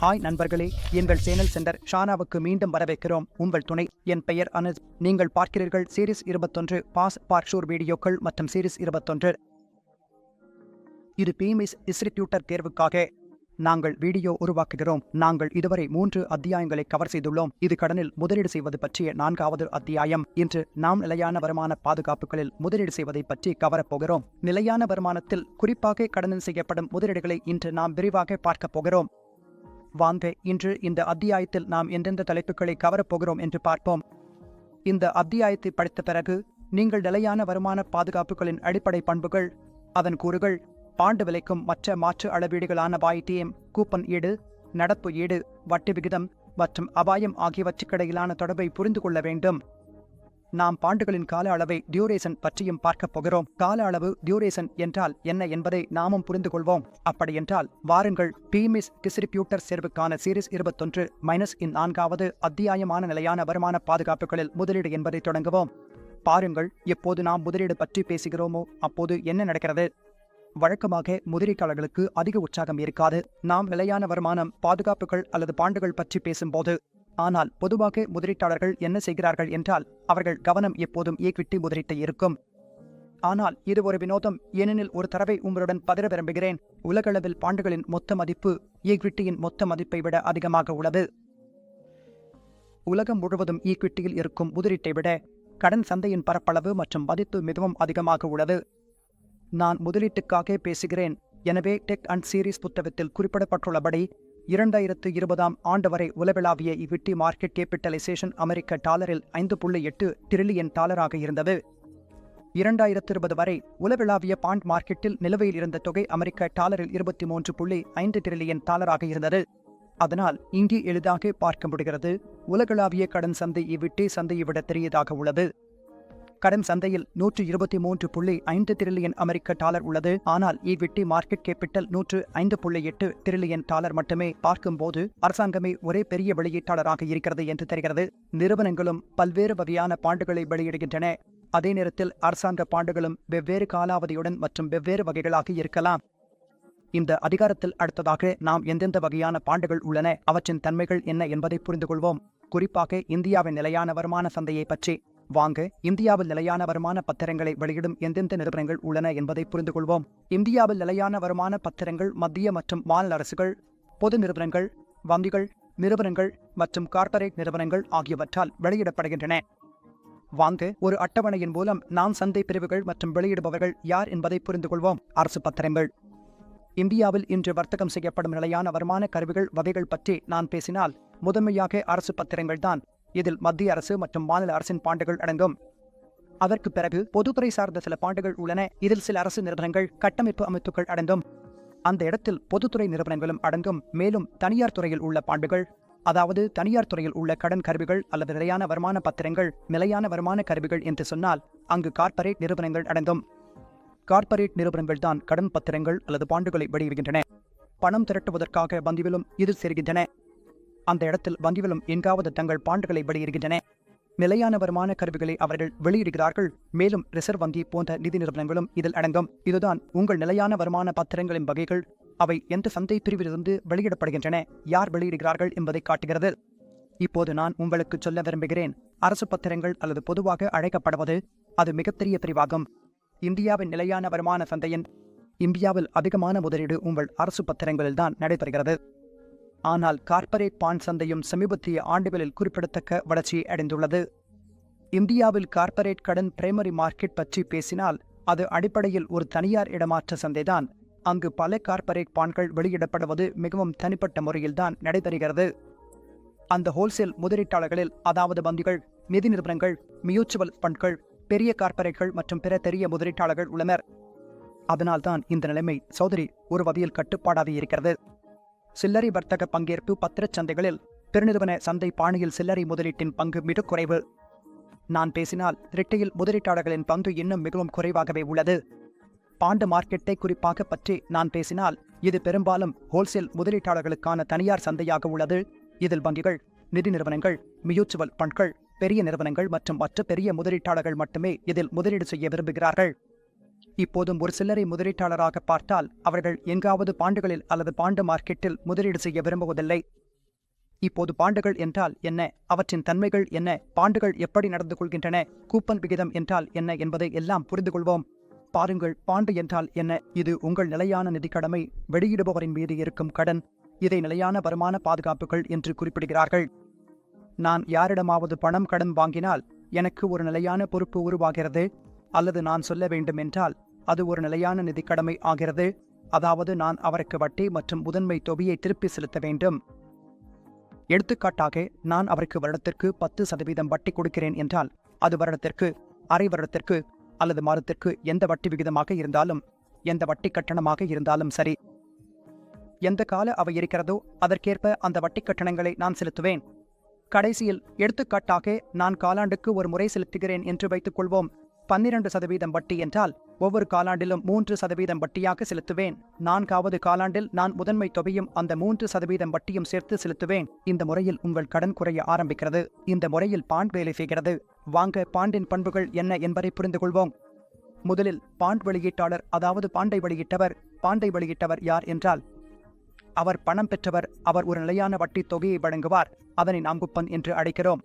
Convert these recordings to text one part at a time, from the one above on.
Hi நண்பர்களே, எங்கள் channel centre ஷானாவுக்கு மீண்டும் வரவேற்கிறோம். உங்கள் துணை. என் பெயர் அனஸ். நீங்கள் பார்க்கிறீர்கள் சீரிஸ் 21 பாஸ் பார்ஷூர் வீடியோக்கள் மற்றும் சீரிஸ் 21. இது பிஎம்எஸ் டிஸ்ட்ரிபியூட்டர் தேர்வுக்காக நாங்கள் வீடியோ உருவாக்குகிறோம். நாங்கள் இதுவரை 3 அத்தியாயங்களை கவர் செய்துள்ளோம். இது கடனில் முதலீடு செய்வது பற்றிய 4வது அத்தியாயம். இன்று நாம் நிலையான வருமான பாதுகாப்புகளில் முதலீடு செய்வதை பற்றி கவரப் போகிறோம். நிலையான வருமானத்தில் குறிப்பாக கடனில் செய்யப்படும் முதலீடுகளை இன்று நாம் விரிவாக பார்க்கப் போகிறோம். வாங்க இன்று இந்த அத்தியாயத்தில் நாம் எந்தெந்த தலைப்புகளை கவரப் போகிறோம் என்று பார்ப்போம். இந்த அத்தியாயத்தை படித்த பிறகு நீங்கள் நிலையான வருமான பாதுகாப்புகளின் அடிப்படை பண்புகள், அதன் கூறுகள், ஆண்டு விலைக்கும் மற்ற மாற்று அளவீடுகளான வாய்டிஎம், கூப்பன் ஈடு, நடப்பு ஈடு, வட்டி விகிதம் மற்றும் அபாயம் ஆகியவற்றுக்கிடையிலான தொடர்பை புரிந்து கொள்ள வேண்டும். நாம் பாண்டுகளின் கால அளவை டியூரேஷன் பற்றியும் பார்க்கப் போகிறோம். கால அளவு டியூரேஷன் என்றால் என்ன என்பதை நாமும் புரிந்து கொள்வோம். அப்படியென்றால் வாருங்கள் பிஎம்எஸ் டிஸ்ட்ரிபியூட்டர் தேர்வுக்கான சீரிஸ் 21 இன் 4வது அத்தியாயமான நிலையான வருமான பாதுகாப்புகளில் முதலீடு என்பதை தொடங்குவோம். பாருங்கள், எப்போது நாம் முதலீடு பற்றி பேசுகிறோமோ அப்போது என்ன நடக்கிறது? வழக்கமாக முதலீட்டாளர்களுக்கு அதிக உற்சாகம் இருக்காது நாம் நிலையான வருமானம், பாதுகாப்புகள் அல்லது பாண்டுகள் பற்றி பேசும்போது. ஆனால் பொதுவாக முதலீட்டாளர்கள் என்ன செய்கிறார்கள் என்றால் அவர்கள் கவனம் எப்போதும் ஈக்விட்டி முதலீட்டை இருக்கும். ஆனால் இது ஒரு வினோதம், ஏனெனில் ஒரு தரவை உங்களுடன் பகிர விரும்புகிறேன். உலகளவில் பாண்டுகளின் மொத்த மதிப்பு ஈக்விட்டியின் மொத்த மதிப்பை விட அதிகமாக உள்ளது. உலகம் முழுவதும் ஈக்விட்டியில் இருக்கும் முதலீட்டை விட கடன் சந்தையின் பரப்பளவு மற்றும் மதிப்பு மிகவும் அதிகமாக உள்ளது. நான் முதலீட்டுக்காக பேசுகிறேன். எனவே டெக் அண்ட் சீரிஸ் புத்தகத்தில் குறிப்பிடப்பட்டுள்ளபடி 2020 ஆண்டு வரை உலகளாவிய ஈக்விட்டி மார்க்கெட் கேபிட்டலைசேஷன் அமெரிக்க டாலரில் $5.8 டிரில்லியன் இருந்தது. 2020 வரை உலகளாவிய பாண்ட் மார்க்கெட்டில் நிலுவையில் இருந்த தொகை அமெரிக்க டாலரில் $23.5 டிரில்லியன் இருந்தது. அதனால் இங்கே எளிதாக பார்க்க முடிகிறது, உலகளாவிய கடன் சந்தை ஈக்விட்டி சந்தையை விட பெரியதாக உள்ளது. கடன் சந்தையில் $123.5 டிரில்லியன் அமெரிக்க டாலர் உள்ளது. ஆனால் ஈக்விட்டி மார்க்கெட் கேபிட்டல் $105.8 டிரில்லியன் மட்டுமே. பார்க்கும்போது அரசாங்கமே ஒரே பெரிய வெளியீட்டாளராக இருக்கிறது என்று தெரிகிறது. நிறுவனங்களும் பல்வேறு வகையான பாண்டுகளை வெளியிடுகின்றன. அதே நேரத்தில் அரசாங்க பாண்டுகளும் வெவ்வேறு காலாவதியுடன் மற்றும் வெவ்வேறு வகைகளாக இருக்கலாம். இந்த அதிகாரத்தில் அடுத்ததாக நாம் எந்தெந்த வகையான பாண்டுகள் உள்ளன, அவற்றின் தன்மைகள் என்ன என்பதை புரிந்து கொள்வோம். குறிப்பாக இந்தியாவின் நிலையான வருமான சந்தையை பற்றி. வாங்க இந்தியாவில் நிலையான வருமான பத்திரங்களை வெளியிடும் எந்தெந்த நிறுவனங்கள் உள்ளன என்பதை புரிந்து கொள்வோம். இந்தியாவில் நிலையான வருமான பத்திரங்கள் மத்திய மற்றும் மாநில அரசுகள், பொது நிறுவனங்கள், வங்கிகள், நிறுவனங்கள் மற்றும் கார்ப்பரேட் நிறுவனங்கள் ஆகியவற்றால் வெளியிடப்படுகின்றன. வாங்க ஒரு அட்டவணையின் மூலம் நாம் சந்தை பிரிவுகள் மற்றும் வெளியிடுபவர்கள் யார் என்பதை புரிந்து கொள்வோம். அரசு பத்திரங்கள். இந்தியாவில் இன்று வர்த்தகம் செய்யப்படும் நிலையான வருமான கருவிகள் வகைகள் பற்றி நான் பேசினால் முதன்மையாக அரசு பத்திரங்கள் தான். இதில் மத்திய அரசு மற்றும் மாநில அரசின் பாண்டுகள் அடங்கும். அதற்கு பிறகு பொதுத்துறை சார்ந்த சில பாண்டுகள் உள்ளன. இதில் சில அரசு நிறுவனங்கள், கட்டமைப்பு அமைப்புகள் அடங்கும். அந்த இடத்தில் பொதுத்துறை நிறுவனங்களும் அடங்கும். மேலும் தனியார் துறையில் உள்ள பாண்டுகள், அதாவது தனியார் துறையில் உள்ள கடன் கருவிகள் அல்லது நிலையான வருமான பத்திரங்கள். நிலையான வருமான கருவிகள் என்று சொன்னால் அங்கு கார்ப்பரேட் நிறுவனங்கள் அடங்கும். கார்ப்பரேட் நிறுவனங்கள் தான் கடன் பத்திரங்கள் அல்லது பாண்டுகளை வெளியிடுகின்றன. பணம் திரட்டுவதற்காக வங்கிகளும் இதில் சேர்கின்றன. அந்த இடத்தில் வங்கிகளும் எங்காவது தங்கள் பாண்டுகளை வெளியிடுகின்றன. நிலையான வருமான கருவிகளை அவர்கள் வெளியிடுகிறார்கள். மேலும் ரிசர்வ் வங்கி போன்ற நிதி நிறுவனங்களும் இதில் அடங்கும். இதுதான் உங்கள் நிலையான வருமான பத்திரங்களின் வகைகள். அவை எந்த சந்தை பிரிவிலிருந்து வெளியிடப்படுகின்றன, யார் வெளியிடுகிறார்கள் என்பதை காட்டுகிறது. இப்போது நான் உங்களுக்கு சொல்ல விரும்புகிறேன், அரசு பத்திரங்கள் அல்லது பொதுவாக அழைக்கப்படுவது அது மிகப்பெரிய பிரிவாகும். இந்தியாவின் நிலையான வருமான சந்தையின் இந்தியாவில் அதிகமான முதலீடு உங்கள் அரசு பத்திரங்களில் தான் நடைபெறுகிறது. ஆனால் கார்ப்பரேட் பாண்ட் சந்தையும் சமீபத்திய ஆண்டுகளில் குறிப்பிடத்தக்க வளர்ச்சியை அடைந்துள்ளது. இந்தியாவில் கார்ப்பரேட் கடன் பிரைமரி மார்க்கெட் பற்றி பேசினால் அது அடிப்படையில் ஒரு தனியார் இடமாற்ற சந்தைதான். அங்கு பல கார்ப்பரேட் பாண்ட்கள் வெளியிடப்படுவது மிகவும் தனிப்பட்ட முறையில்தான் நடைபெறுகிறது. அந்த ஹோல்சேல் முதலீட்டாளர்களில், அதாவது வங்கிகள், நிதி நிறுவனங்கள், மியூச்சுவல் ஃபண்ட்கள், பெரிய கார்ப்பரேட்கள் மற்றும் பிற பெரிய முதலீட்டாளர்கள் உள்ளனர். அதனால்தான் இந்த நிலைமை ஒரு வகையில் கட்டுப்பாடாக இருக்கிறது. சில்லறை வர்த்தக பங்கேற்பு பத்திரச் சந்தைகளில் பெருநிறுவன சந்தை பாணியில் சில்லறை முதலீட்டின் பங்கு மிக குறைவு. நான் பேசினால் ரிட்டைல் முதலீட்டாளர்களின் பங்கு இன்னும் மிகவும் குறைவாகவே உள்ளது. பாண்டு மார்க்கெட்டை குறிப்பாக பற்றி நான் பேசினால் இது பெரும்பாலும் ஹோல்சேல் முதலீட்டாளர்களுக்கான தனியார் சந்தையாக உள்ளது. இதில் வங்கிகள், நிதி நிறுவனங்கள், மியூச்சுவல் ஃபண்ட்கள், பெரிய நிறுவனங்கள் மற்றும் மற்ற பெரிய முதலீட்டாளர்கள் மட்டுமே இதில் முதலீடு செய்ய விரும்புகிறார்கள். இப்போதும் ஒரு சிலரை முதலீட்டாளராக பார்த்தால் அவர்கள் எங்காவது பாண்டுகளில் அல்லது பாண்டு மார்க்கெட்டில் முதலீடு செய்ய விரும்புவதில்லை. இப்போது பாண்டுகள் என்றால் என்ன, அவற்றின் தன்மைகள் என்ன, பாண்டுகள் எப்படி நடந்து கொள்கின்றன, கூப்பன் விகிதம் என்றால் என்ன என்பதை எல்லாம் புரிந்து கொள்வோம். பாருங்கள், பாண்டு என்றால் என்ன? இது உங்கள் நிலையான நிதி கடமை, வெளியிடுபவரின் மீது இருக்கும் கடன். இதை நிலையான வருமான பாதுகாப்புகள் என்று குறிப்பிடுகிறார்கள். நான் யாரிடமாவது பணம் கடன் வாங்கினால் எனக்கு ஒரு நிலையான பொறுப்பு உருவாகிறது, அல்லது நான் சொல்ல வேண்டும் என்றால் அது ஒரு நிலையான நிதி கடமை ஆகிறது. அதாவது நான் அவருக்கு வட்டி மற்றும் முதன்மை தொகையை திருப்பி செலுத்த வேண்டும். எடுத்துக்காட்டாக, நான் அவருக்கு வருடத்திற்கு 10% வட்டி கொடுக்கிறேன் என்றால் அது வருடத்திற்கு, அரை வருடத்திற்கு அல்லது மாதத்திற்கு எந்த வட்டி விகிதமாக இருந்தாலும், எந்த வட்டி கட்டணமாக இருந்தாலும் சரி, எந்த கால அவை இருக்கிறதோ அதற்கேற்ப அந்த வட்டி கட்டணங்களை நான் செலுத்துவேன். கடைசியில் எடுத்துக்காட்டாக நான் காலாண்டுக்கு ஒரு முறை செலுத்துகிறேன் என்று வைத்துக் கொள்வோம். 12% வட்டி என்றால் ஒவ்வொரு காலாண்டிலும் 3% வட்டியாக செலுத்துவேன். 4வது காலாண்டில் நான் முதன்மை தொகையும் அந்த 3% வட்டியும் சேர்த்து செலுத்துவேன். இந்த முறையில் உங்கள் கடன் குறைய ஆரம்பிக்கிறது. இந்த முறையில் பாண்ட் வேலை செய்கிறது. வாங்க, பாண்டின் பண்புகள் என்ன என்பதை புரிந்து கொள்வோம். முதலில் பாண்ட் வெளியீட்டாளர், அதாவது பாண்டை வெளியிட்டவர் யார் என்றால் அவர் பணம் பெற்றவர். அவர் ஒரு நிலையான வட்டி தொகையை வழங்குவார். அதனை நாம் கூப்பன் என்று அழைக்கிறோம்.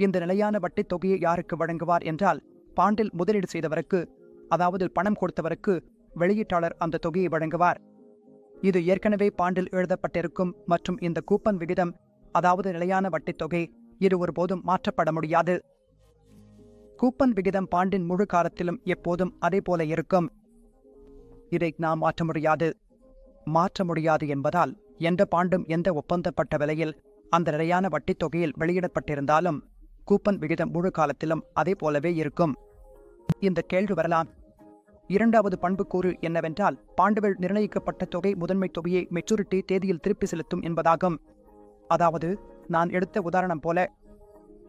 இந்த நிலையான வட்டி தொகையை யாருக்கு வழங்குவார் என்றால் பாண்டில் முதலீடு செய்தவருக்கு, அதாவது பணம் கொடுத்தவருக்கு வெளியீட்டாளர் அந்த தொகையை வழங்குவார். இது ஏற்கனவே பாண்டில் எழுதப்பட்டிருக்கும் மற்றும் இந்த கூப்பன் விகிதம், அதாவது நிலையான வட்டி தொகை, இது ஒருபோதும் மாற்றப்பட முடியாது. கூப்பன் விகிதம் பாண்டின் முழு காலத்திலும் எப்போதும் அதே போல இருக்கும். இதை நாம் மாற்ற முடியாது என்பதால் எந்த பாண்டும் எந்த ஒப்பந்தப்பட்ட விலையில் அந்த நிலையான வட்டி தொகையில் வெளியிடப்பட்டிருந்தாலும் கூப்பன் விகிதம் முழு காலத்திலும் அதே போலவே இருக்கும். இந்த கேள்வி வரலாம். இரண்டாவது பண்புக்கூறு என்னவென்றால் பாண்டுகள் நிர்ணயிக்கப்பட்ட தொகை முதன்மை தொகையை மெச்சூரிட்டி தேதியில் திருப்பி செலுத்தும் என்பதாகும். அதாவது நான் எடுத்த உதாரணம் போல,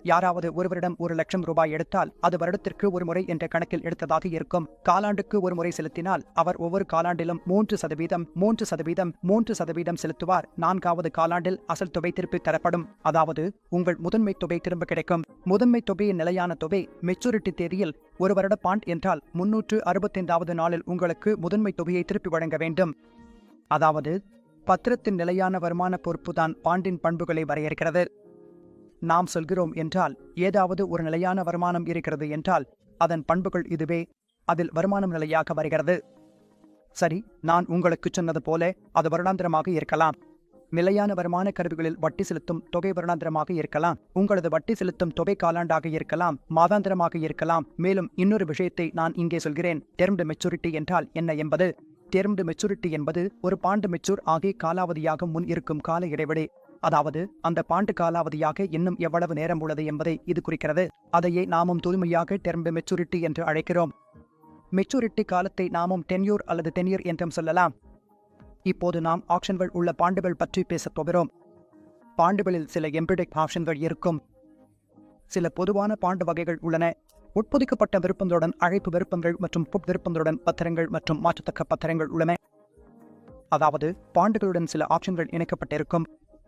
யாராவது ஒருவரிடம் 1 லட்சம் ரூபாய் எடுத்தால் அது வருடத்திற்கு ஒரு முறை என்ற கணக்கில் எடுத்ததாக இருக்கும். காலாண்டுக்கு ஒரு முறை செலுத்தினால் அவர் ஒவ்வொரு காலாண்டிலும் 3% செலுத்துவார். 4வது காலாண்டில் அசல் தொகை திருப்பி தரப்படும். அதாவது உங்கள் முதன்மை தொகை திரும்ப கிடைக்கும். முதன்மை தொகையின் நிலையான தொகை மெச்சூரிட்டி தேதியில் ஒரு வருட பாண்ட் என்றால் 365வது நாளில் உங்களுக்கு முதன்மை தொகையை திருப்பி வழங்க வேண்டும். அதாவது பத்திரத்தின் நிலையான வருமான பொறுப்புதான் பாண்டின் பண்புகளை வரையறுக்கிறது. நாம் சொல்கிறோம் என்றால் ஏதாவது ஒரு நிலையான வருமானம் இருக்கிறது என்றால் அதன் பண்புகள் இதுவே. அதில் வருமானம் நிலையாக வருகிறது. சரி, நான் உங்களுக்கு சொன்னது போல அது வருடாந்திரமாக இருக்கலாம். நிலையான வருமான கருவிகளில் வட்டி செலுத்தும் தொகை வருடாந்திரமாக இருக்கலாம். உங்களது வட்டி செலுத்தும் தொகை காலாண்டாக இருக்கலாம், மாதாந்திரமாக இருக்கலாம். மேலும் இன்னொரு விஷயத்தை நான் இங்கே சொல்கிறேன். டெர்ம்டு மெச்சூரிட்டி என்றால் என்ன என்பது. டெர்ம்டு மெச்சூரிட்டி என்பது ஒரு பாண்டு மெச்சூர் ஆகி காலாவதியாக முன் இருக்கும் கால இடைவெளி. அதாவது அந்த பாண்டு காலாவதியாக இன்னும் எவ்வளவு நேரம் உள்ளது என்பதை இது குறிக்கிறது. அதையே நாமும் தூய்மையாக டெர்ம்டு மெச்சூரிட்டி என்று அழைக்கிறோம். மெச்சூரிட்டி காலத்தை நாமும் டென்யூர் அல்லது டென்யூர் என்றும் சொல்லலாம். இப்போது நாம் ஆப்ஷன்கள் உள்ள பாண்டுகள் பற்றி பேசப் போகிறோம். பாண்டுகளில் சில எம்பிடிக் ஆப்ஷன்கள் இருக்கும். சில பொதுவான பாண்டு வகைகள் உள்ளன. உட்பொதிக்கப்பட்ட விருப்பங்களுடன் அழைப்பு விருப்பங்கள் மற்றும் புட் விருப்பங்களுடன் பத்திரங்கள் மற்றும் மாற்றத்தக்க பத்திரங்கள் உள்ளன. அதாவது பாண்டுகளுடன் சில ஆப்ஷன்கள் இணைக்கப்பட்டிருக்கும்,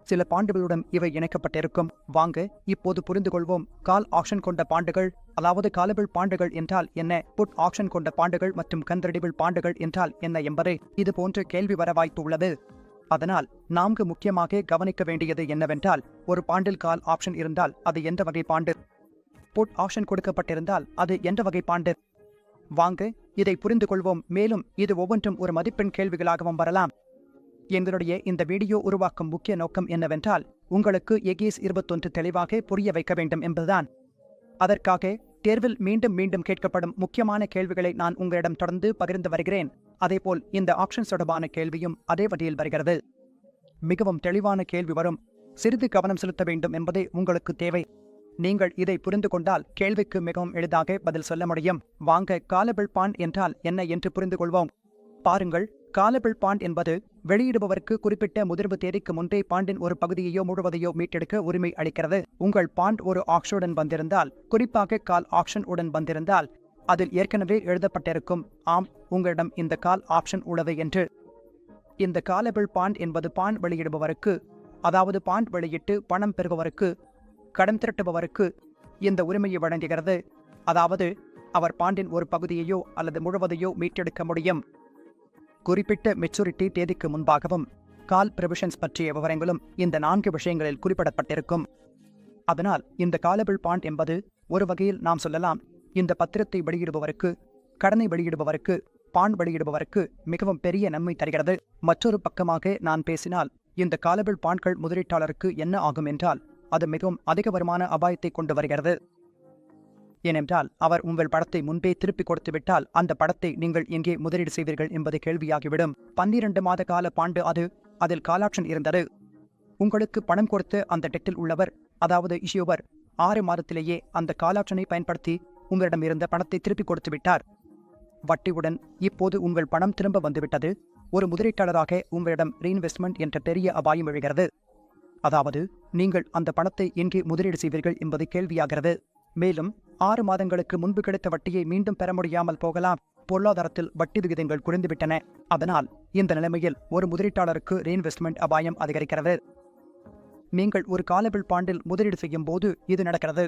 சில பாண்டுகளுடன் இவை இணைக்கப்பட்டிருக்கும். வாங்க இப்போது புரிந்து கொள்வோம். கால் ஆப்ஷன் கொண்ட பாண்டுகள், அதாவது காலபிள் பாண்டுகள் என்றால் என்ன, புட் ஆப்ஷன் கொண்ட பாண்டுகள் மற்றும் கன்வெர்ட்டிபிள் பாண்டுகள் என்றால் என்ன என்பதை இது போன்ற கேள்வி வர வாய்ப்பு உள்ளது. அதனால் நாம் முக்கியமாக கவனிக்க வேண்டியது என்னவென்றால், ஒரு பாண்டில் கால் ஆப்ஷன் இருந்தால் அது எந்த வகை பாண்டு, புட் ஆப்ஷன் கொடுக்கப்பட்டிருந்தால் அது எந்த வகை பாண்டு. வாங்க இதை புரிந்து கொள்வோம். மேலும் இது ஒவ்வொன்றும் ஒரு மதிப்பெண் கேள்விகளாகவும் வரலாம். எங்களுடைய இந்த வீடியோ உருவாக்கும் முக்கிய நோக்கம் என்னவென்றால், உங்களுக்கு எகேஸ் 21 தெளிவாக புரிய வைக்க வேண்டும் என்பதுதான். அதற்காக தேர்வில் மீண்டும் மீண்டும் கேட்கப்படும் முக்கியமான கேள்விகளை நான் உங்களிடம் தொடர்ந்து பகிர்ந்து வருகிறேன். அதேபோல் இந்த ஆப்ஷன்ஸ் தொடர்பான கேள்வியும் அதே வழியில் வருகிறது. மிகவும் தெளிவான கேள்வி வரும். சிறிது கவனம் செலுத்த வேண்டும் என்பதே உங்களுக்கு தேவை. நீங்கள் இதை புரிந்து கொண்டால் கேள்விக்கு மிகவும் எளிதாக பதில் சொல்ல முடியும். வாங்க காலபிள் பாண்ட் என்றால் என்ன என்று புரிந்து கொள்வோம். பாருங்கள், காலபிள் பாண்ட் என்பது வெளியிடுபவருக்கு குறிப்பிட்ட முதிர்வு தேதிக்கு முன்பே பாண்டின் ஒரு பகுதியையோ முழுவதையோ மீட்டெடுக்க உரிமை அளிக்கிறது. உங்கள் பாண்ட் ஒரு ஆக்ஷனுடன் வந்திருந்தால், குறிப்பாக கால் ஆப்ஷன் உடன் வந்திருந்தால், அதில் ஏற்கனவே எழுதப்பட்டிருக்கும் ஆம் உங்களிடம் இந்த கால் ஆப்ஷன் உள்ளது என்று. இந்த காலபிள் பாண்ட் என்பது பாண்ட் வெளியிடுபவருக்கு, அதாவது பாண்ட் வெளியிட்டு பணம் பெறுபவருக்கு, கடன் திரட்டுபவருக்கு இந்த உரிமையை வழங்குகிறது. அதாவது அவர் பாண்டின் ஒரு பகுதியையோ அல்லது முழுவதையோ மீட்டெடுக்க முடியும். குறிப்பிட்ட மெச்சூரிட்டி தேதிக்கு முன்பாகவும் கால் ப்ரொவிஷன்ஸ் பற்றிய விவரங்களும் இந்த 4 விஷயங்களில் குறிப்பிடப்பட்டிருக்கும். அதனால் இந்த காலபிள் பாண்ட் என்பது ஒரு வகையில் நாம் சொல்லலாம், இந்த பத்திரத்தை வெளியிடுபவருக்கு, கடனை வெளியிடுபவருக்கு, பாண்ட் வெளியிடுபவருக்கு மிகவும் பெரிய நன்மை தருகிறது. மற்றொரு பக்கமாக நான் பேசினால், இந்த காலபிள் பாண்ட்கள் முதலீட்டாளருக்கு என்ன ஆகும் என்றால், அது மிகவும் அதிக வருமான அபாயத்தை கொண்டு வருகிறது. ஏனென்றால் அவர் உங்கள் படத்தை முன்பே திருப்பிக் கொடுத்துவிட்டால் அந்த படத்தை நீங்கள் எங்கே முதலீடு செய்வீர்கள் என்பது கேள்வியாகிவிடும். 12 மாத கால பாண்டு அதில் கால் ஆப்ஷன் இருந்தது. உங்களுக்கு பணம் கொடுத்து அந்த டெட்டில் உள்ளவர், அதாவது இஷ்யூவர் 6 மாதத்திலேயே அந்த கால் ஆப்ஷனை பயன்படுத்தி உங்களிடம் இருந்த பணத்தை திருப்பிக் கொடுத்து விட்டார். வட்டியுடன் இப்போது உங்கள் பணம் திரும்ப வந்துவிட்டது. ஒரு முதலீட்டாளராக உங்களிடம் ரீஇன்வெஸ்ட்மெண்ட் என்ற பெரிய அபாயம் எழுகிறது. அதாவது நீங்கள் அந்த பணத்தை எங்கே முதலீடு செய்வீர்கள் என்பது கேள்வியாகிறது. மேலும் 6 மாதங்களுக்கு முன்பு கிடைத்த வட்டியை மீண்டும் பெற முடியாமல் போகலாம். பொருளாதாரத்தில் வட்டி விகிதங்கள் குறைந்துவிட்டன. அதனால் இந்த நிலைமையில் ஒரு முதலீட்டாளருக்கு ரீஇன்வெஸ்ட்மெண்ட் அபாயம் அதிகரிக்கிறது. நீங்கள் ஒரு காலபிள் பாண்டில் முதலீடு செய்யும் போது இது நடக்கிறது.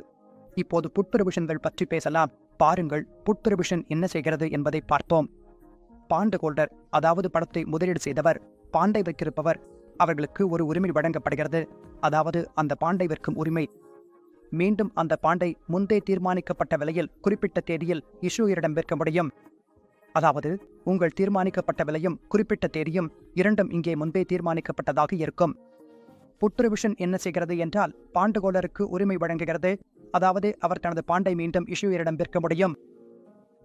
இப்போது புட் ப்ரொவிஷன்கள் பற்றி பேசலாம். பாருங்கள், புட் ப்ரொவிஷன் என்ன செய்கிறது என்பதை பார்ப்போம். பாண்டு ஹோல்டர், அதாவது பணத்தை முதலீடு செய்தவர், பாண்டை வைத்திருப்பவர், அவர்களுக்கு ஒரு உரிமை வழங்கப்படுகிறது. அதாவது அந்த பாண்டை விற்கும் உரிமை. மீண்டும் அந்த பாண்டை முன்பே தீர்மானிக்கப்பட்ட விலையில் குறிப்பிட்ட தேதியில் இஷ்யூயரிடம் விற்க முடியும். அதாவது உங்கள் தீர்மானிக்கப்பட்ட விலையும் குறிப்பிட்ட தேதியும் இரண்டும் இங்கே முன்பே தீர்மானிக்கப்பட்டதாக இருக்கும். புட் ப்ரொவிஷன் என்ன செய்கிறது என்றால், பாண்டு ஹோல்டருக்கு உரிமை வழங்குகிறது. அதாவது அவர் தனது பாண்டை மீண்டும் இஷ்யூயரிடம் விற்க முடியும்.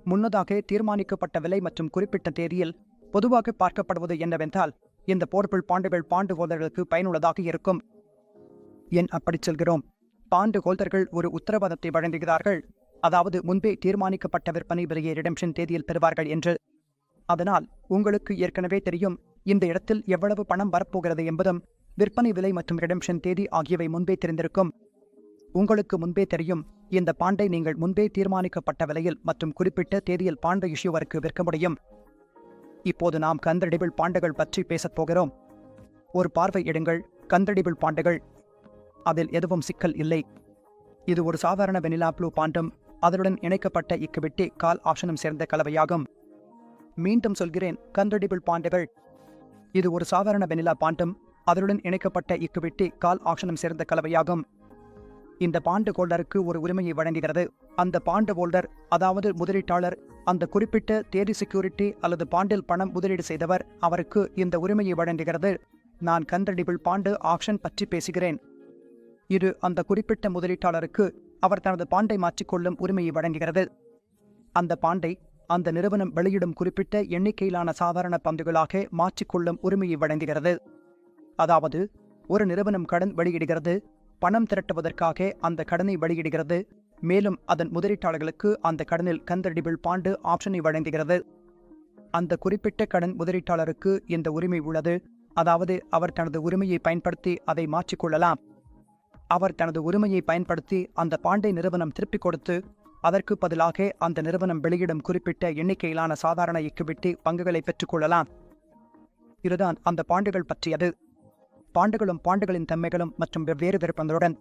முன்னதாக தீர்மானிக்கப்பட்ட விலை மற்றும் குறிப்பிட்ட தேதியில் பொதுவாக பார்க்கப்படுவது என்னவென்றால், இந்த போர்பிள் பாண்டுகள் பாண்டு ஹோல்டர்களுக்கு பயனுள்ளதாக இருக்கும். ஏன் அப்படி சொல்கிறோம்? பாண்டு ஹோல்டர்கள் ஒரு உத்தரவாதத்தை வழங்குகிறார்கள், அதாவது முன்பே தீர்மானிக்கப்பட்ட விற்பனை விலையை ரிடெம்ஷன் தேதியில் பெறுவார்கள் என்று. அதனால் உங்களுக்கு ஏற்கனவே தெரியும் இந்த இடத்தில் எவ்வளவு பணம் வரப்போகிறது என்பதும், விற்பனை விலை மற்றும் ரிடெம்ஷன் தேதி ஆகியவை முன்பே தெரிந்திருக்கும். உங்களுக்கு முன்பே தெரியும் இந்த பாண்டை நீங்கள் முன்பே தீர்மானிக்கப்பட்ட விலையில் மற்றும் குறிப்பிட்ட தேதியில் பாண்டு இஷ்யூவருக்கு விற்க முடியும். இப்போது நாம் கன்வெர்ட்டிபிள் பாண்டுகள் பற்றி பேசப் போகிறோம். ஒரு பார்வை இடுங்கள். கன்வெர்ட்டிபிள் பாண்டுகள், அதில் எதுவும் சிக்கல் இல்லை. இது ஒரு சாதாரண வெனிலா ப்ளூ பாண்டும் அதனுடன் இணைக்கப்பட்ட இக்விட்டி கால் ஆப்ஷனும் சேர்ந்த கலவையாகும். மீண்டும் சொல்கிறேன், கன்வெர்ட்டிபிள் பாண்டுகள். இது ஒரு சாதாரண வெனிலா பாண்டும் அதனுடன் இணைக்கப்பட்ட இக்விட்டி கால் ஆப்ஷனும் சேர்ந்த கலவையாகும். இந்த பாண்டு ஹோல்டருக்கு ஒரு உரிமையை வழங்குகிறது. அந்த பாண்டு ஹோல்டர், அதாவது முதலீட்டாளர், அந்த குறிப்பிட்ட தேதி செக்யூரிட்டி அல்லது பாண்டில் பணம் முதலீடு செய்தவர், அவருக்கு இந்த உரிமையை வழங்குகிறது. நான் கன்வெர்ட்டிபிள் பாண்டு ஆப்ஷன் பற்றி பேசுகிறேன். இது அந்த குறிப்பிட்ட முதலீட்டாளருக்கு அவர் தனது பாண்டை மாற்றிக்கொள்ளும் உரிமையை வழங்குகிறது. அந்த பாண்டை அந்த நிறுவனம் வெளியிடும் குறிப்பிட்ட எண்ணிக்கையிலான சாதாரண பங்குகளாக மாற்றிக்கொள்ளும் உரிமையை வழங்குகிறது. அதாவது ஒரு நிறுவனம் கடன் வெளியிடுகிறது, பணம் திரட்டுவதற்காக அந்த கடனை வெளியிடுகிறது, மேலும் அதன் முதலீட்டாளர்களுக்கு அந்த கடனில் கன்வெர்ட்டிபிள் பாண்டு ஆப்ஷனை வழங்குகிறது. அந்த குறிப்பிட்ட கடன் முதலீட்டாளருக்கு இந்த உரிமை உள்ளது. அதாவது அவர் தனது உரிமையை பயன்படுத்தி அதை மாற்றிக்கொள்ளலாம். அவர் தனது உரிமையை பயன்படுத்தி அந்த பாண்டை நிறுவனம் திருப்பிக் கொடுத்து அதற்கு பதிலாக அந்த நிறுவனம் வெளியிடும் குறிப்பிட்ட எண்ணிக்கையிலான சாதாரண இக்விட்டி பங்குகளை பெற்றுக்கொள்ளலாம். இதுதான் அந்த பாண்டுகள் பற்றியது. பாண்டுகளும் பாண்டுகளின் தன்மைகளும் மற்றும் வெவ்வேறு விருப்பங்களுடன்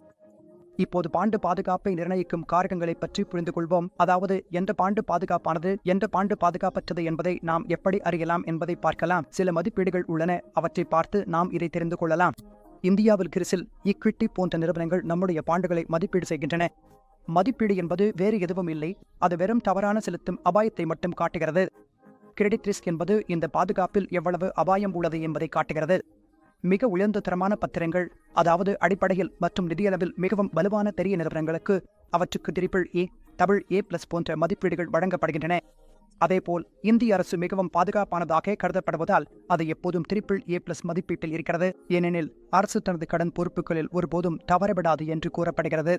இப்போது பாண்டு பாதுகாப்பை நிர்ணயிக்கும் காரகங்களை பற்றி புரிந்து கொள்வோம். அதாவது எந்த பாண்டு பாதுகாப்பானது, எந்த பாண்டு பாதுகாப்பற்றது என்பதை நாம் எப்படி அறியலாம் என்பதை பார்க்கலாம். சில மதிப்பீடுகள் உள்ளன, அவற்றை பார்த்து நாம் இதை தெரிந்து கொள்ளலாம். இந்தியாவில் கிறிசில், ஈக்விட்டி போன்ற நிறுவனங்கள் நம்முடைய பாண்டுகளை மதிப்பீடு செய்கின்றன. மதிப்பீடு என்பது வேறு எதுவும் இல்லை, அது வெறும் தவறான செலுத்தும் அபாயத்தை மட்டும் காட்டுகிறது. கிரெடிட் ரிஸ்க் என்பது இந்த பாதுகாப்பில் எவ்வளவு அபாயம் உள்ளது என்பதை காட்டுகிறது. மிக உயர்ந்த தரமான பத்திரங்கள், அதாவது அடிப்படையில் மற்றும் நிதியளவில் மிகவும் வலுவான பெரிய நிறுவனங்களுக்கு அவற்றுக்கு AA++ போன்ற மதிப்பீடுகள் வழங்கப்படுகின்றன. அதேபோல் இந்திய அரசு மிகவும் பாதுகாப்பானதாக கருதப்படுவதால் அது எப்போதும் AA+ மதிப்பீட்டில் இருக்கிறது. ஏனெனில் அரசு தனது கடன் பொறுப்புகளில் ஒருபோதும் தவறவிடாது என்று கூறப்படுகிறது.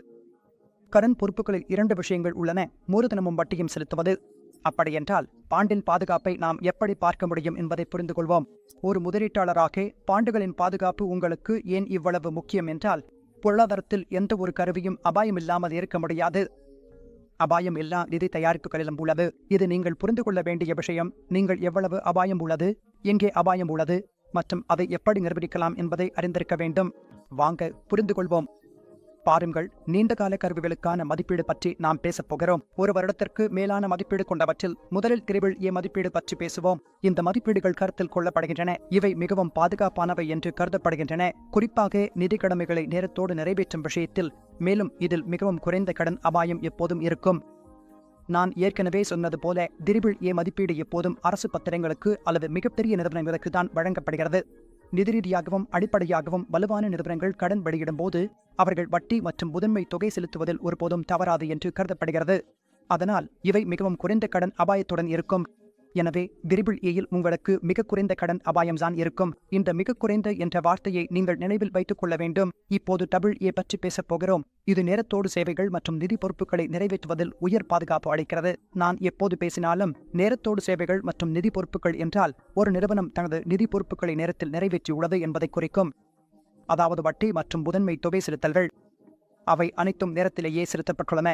கடன் பொறுப்புகளில் 2 விஷயங்கள் உள்ளன, மூலதனமும் வட்டியும் செலுத்துவது. அப்படியென்றால் பாண்டின் பாதுகாப்பை நாம் எப்படி பார்க்க முடியும் என்பதை புரிந்து கொள்வோம். ஒரு முதலீட்டாளராக பாண்டுகளின் பாதுகாப்பு உங்களுக்கு ஏன் இவ்வளவு முக்கியம் என்றால், பொருளாதாரத்தில் எந்த ஒரு கருவியும் அபாயம் இல்லாமல் இருக்க முடியாது. அபாயம் எல்லா நிதி தயாரிப்புகளிலும் உள்ளது. இது நீங்கள் புரிந்து கொள்ள வேண்டிய விஷயம். நீங்கள் எவ்வளவு அபாயம் உள்ளது, எங்கே அபாயம் உள்ளது மற்றும் அதை எப்படி நிர்வகிக்கலாம் என்பதை அறிந்திருக்க வேண்டும். வாங்க புரிந்து கொள்வோம். பாருங்கள், நீண்டகால கருவிகளுக்கான மதிப்பீடு பற்றி நாம் பேசப் போகிறோம். ஒரு வருடத்திற்கு மேலான மதிப்பீடு கொண்டவற்றில் முதலில் AAA மதிப்பீடு பற்றி பேசுவோம். இந்த மதிப்பீடுகள் கருத்தில் கொள்ளப்படுகின்றன. இவை மிகவும் பாதுகாப்பானவை என்று கருதப்படுகின்றன, குறிப்பாக நிதி கடமைகளை நேரத்தோடு நிறைவேற்றும் விஷயத்தில். மேலும் இதில் மிகவும் குறைந்த கடன் அபாயம் எப்போதும் இருக்கும். நான் ஏற்கனவே சொன்னது போல AAA மதிப்பீடு எப்போதும் அரசு பத்திரங்களுக்கு அல்லது மிகப்பெரிய நிறுவனங்களுக்கு தான் வழங்கப்படுகிறது. நிதி ரீதியாகவும் அடிப்படையாகவும் வலுவான நிறுவனங்கள் கடன் வெளியிடும் போது அவர்கள் வட்டி மற்றும் முதன்மை தொகை செலுத்துவதில் ஒருபோதும் தவறாது என்று கருதப்படுகிறது. அதனால் இவை மிகவும் குறைந்த கடன் அபாயத்துடன் இருக்கும். எனவே AAAயில் உங்களுக்கு மிக குறைந்த கடன் அபாயம்தான் இருக்கும். இந்த மிக குறைந்த என்ற வார்த்தையை நீங்கள் நினைவில் வைத்துக் கொள்ள வேண்டும். இப்போது AA பற்றி பேசப் போகிறோம். இது நேரத்தோடு சேவைகள் மற்றும் நிதி பொறுப்புகளை நிறைவேற்றுவதில் உயர் பாதுகாப்பு அளிக்கிறது. நான் எப்போது பேசினாலும் நேரத்தோடு சேவைகள் மற்றும் நிதி பொறுப்புகள் என்றால் ஒரு நிறுவனம் தனது நிதி பொறுப்புகளை நேரத்தில் நிறைவேற்றியுள்ளது என்பதை குறிக்கும். அதாவது வட்டி மற்றும் முதன்மை தொகை செலுத்தல்கள் அவை அனைத்தும் நேரத்திலேயே செலுத்தப்பட்டுள்ளன.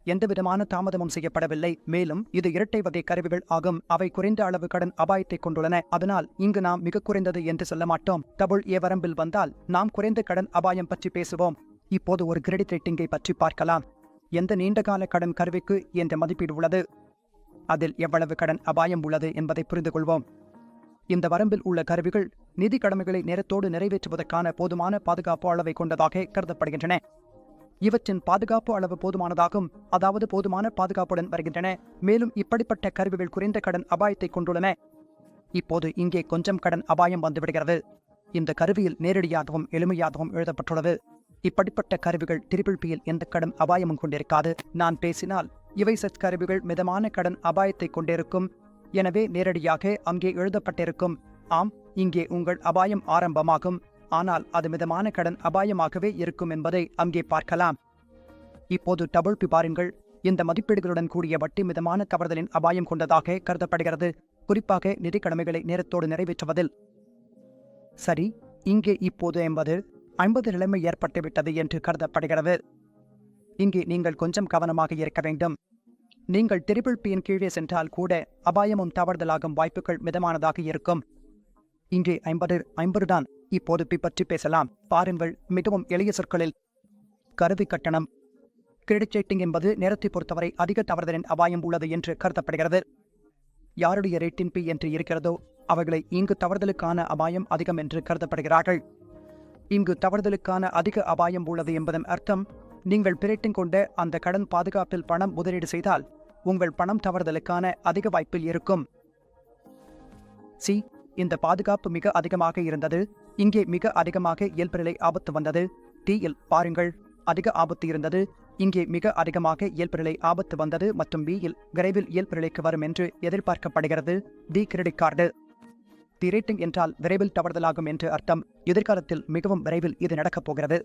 எந்தவிதமான தாமதமும் செய்யப்படவில்லை. மேலும் இது இரட்டை வகை கருவிகள் ஆகும். அவை குறைந்த அளவு கடன் அபாயத்தை கொண்டுள்ளன. அதனால் இங்கு நாம் மிக குறைந்தது என்று சொல்ல மாட்டோம். AA வரம்பில் வந்தால் நாம் குறைந்த கடன் அபாயம் பற்றி பேசுவோம். இப்போது ஒரு கிரெடிட் ரேட்டிங்கை பற்றி பார்க்கலாம். எந்த நீண்டகால கடன் கருவிக்கு என்ற மதிப்பீடு உள்ளது, அதில் எவ்வளவு கடன் அபாயம் உள்ளது என்பதை புரிந்து கொள்வோம். இந்த வரம்பில் உள்ள கருவிகள் நிதி கடமைகளை நேரத்தோடு நிறைவேற்றுவதற்கான போதுமான பாதுகாப்பு அளவை கொண்டதாக கருதப்படுகின்றன. இவற்றின் பாதுகாப்பு அளவு போதுமானதாகும், அதாவது போதுமான பாதுகாப்புடன் வருகின்றன. மேலும் இப்படிப்பட்ட கருவிகள் குறைந்த கடன் அபாயத்தை கொண்டுள்ளன. இப்போது இங்கே கொஞ்சம் கடன் அபாயம் வந்துவிடுகிறது. இந்த கருவியில் நேரடியாகவும் எளிமையாகவும் எழுதப்பட்டுள்ளது. இப்படிப்பட்ட கருவிகள் AAAயில் எந்த கடன் அபாயமும் கொண்டிருக்காது. நான் பேசினால் இவை செட் கருவிகள் மிதமான கடன் அபாயத்தை கொண்டிருக்கும். எனவே நேரடியாக அங்கே எழுதப்பட்டிருக்கும். ஆம், இங்கே உங்கள் அபாயம் ஆரம்பமாகும், ஆனால் அது மிதமான கடன் அபாயமாகவே இருக்கும் என்பதை அங்கே பார்க்கலாம். இப்போது AA பாருங்கள். இந்த மதிப்பீடுகளுடன் கூடிய வட்டி மிதமான தவறுதலின் அபாயம் கொண்டதாக கருதப்படுகிறது, குறிப்பாக நிதி கடமைகளை நேரத்தோடு நிறைவேற்றுவதில். சரி, இங்கே இப்போது 50 நிலைமை ஏற்பட்டுவிட்டது என்று கருதப்படுகிறது. இங்கே நீங்கள் கொஞ்சம் கவனமாக இருக்க வேண்டும். நீங்கள் AAAயின் கீழே சென்றால் கூட அபாயமும் தவறுதலாகும் வாய்ப்புகள் மிதமானதாக இருக்கும். இங்கே 50 தான். இப்போது பற்றி பேசலாம். பாருங்கள், மிகவும் எளிய சொற்களில் கருவி கட்டணம். கிரெடிட் ரேட்டிங் என்பது நேரத்தை பொறுத்தவரை அதிக தவறுதலின் அபாயம் உள்ளது என்று கருதப்படுகிறது. யாருடைய ரேட்டிங் P என்று இருக்கிறதோ அவர்களை இங்கு தவறுதலுக்கான அபாயம் அதிகம் என்று கருதப்படுகிறார்கள். இங்கு தவறுதலுக்கான அதிக அபாயம் உள்ளது என்பதன் அர்த்தம், நீங்கள் ரேட்டிங் கொண்ட அந்த கடன் பாதுகாப்பில் பணம் முதலீடு செய்தால் உங்கள் பணம் தவறுதலுக்கான அதிக வாய்ப்பில் இருக்கும். இந்த பாதுகாப்பு மிக அதிகமாக இருந்தது. இங்கே மிக அதிகமாக இயல்புநிலை ஆபத்து வந்தது. Tயில் பாருங்கள், அதிக ஆபத்து இருந்தது. இங்கே மிக அதிகமாக இயல்புநிலை ஆபத்து வந்தது. மற்றும் Bயில் விரைவில் இயல்புநிலைக்கு வரும் என்று எதிர்பார்க்கப்படுகிறது. D credit card. ரேட்டிங் என்றால் விரைவில் தவறுதலாகும் என்று அர்த்தம். எதிர்காலத்தில் மிகவும் விரைவில் இது நடக்கப் போகிறது.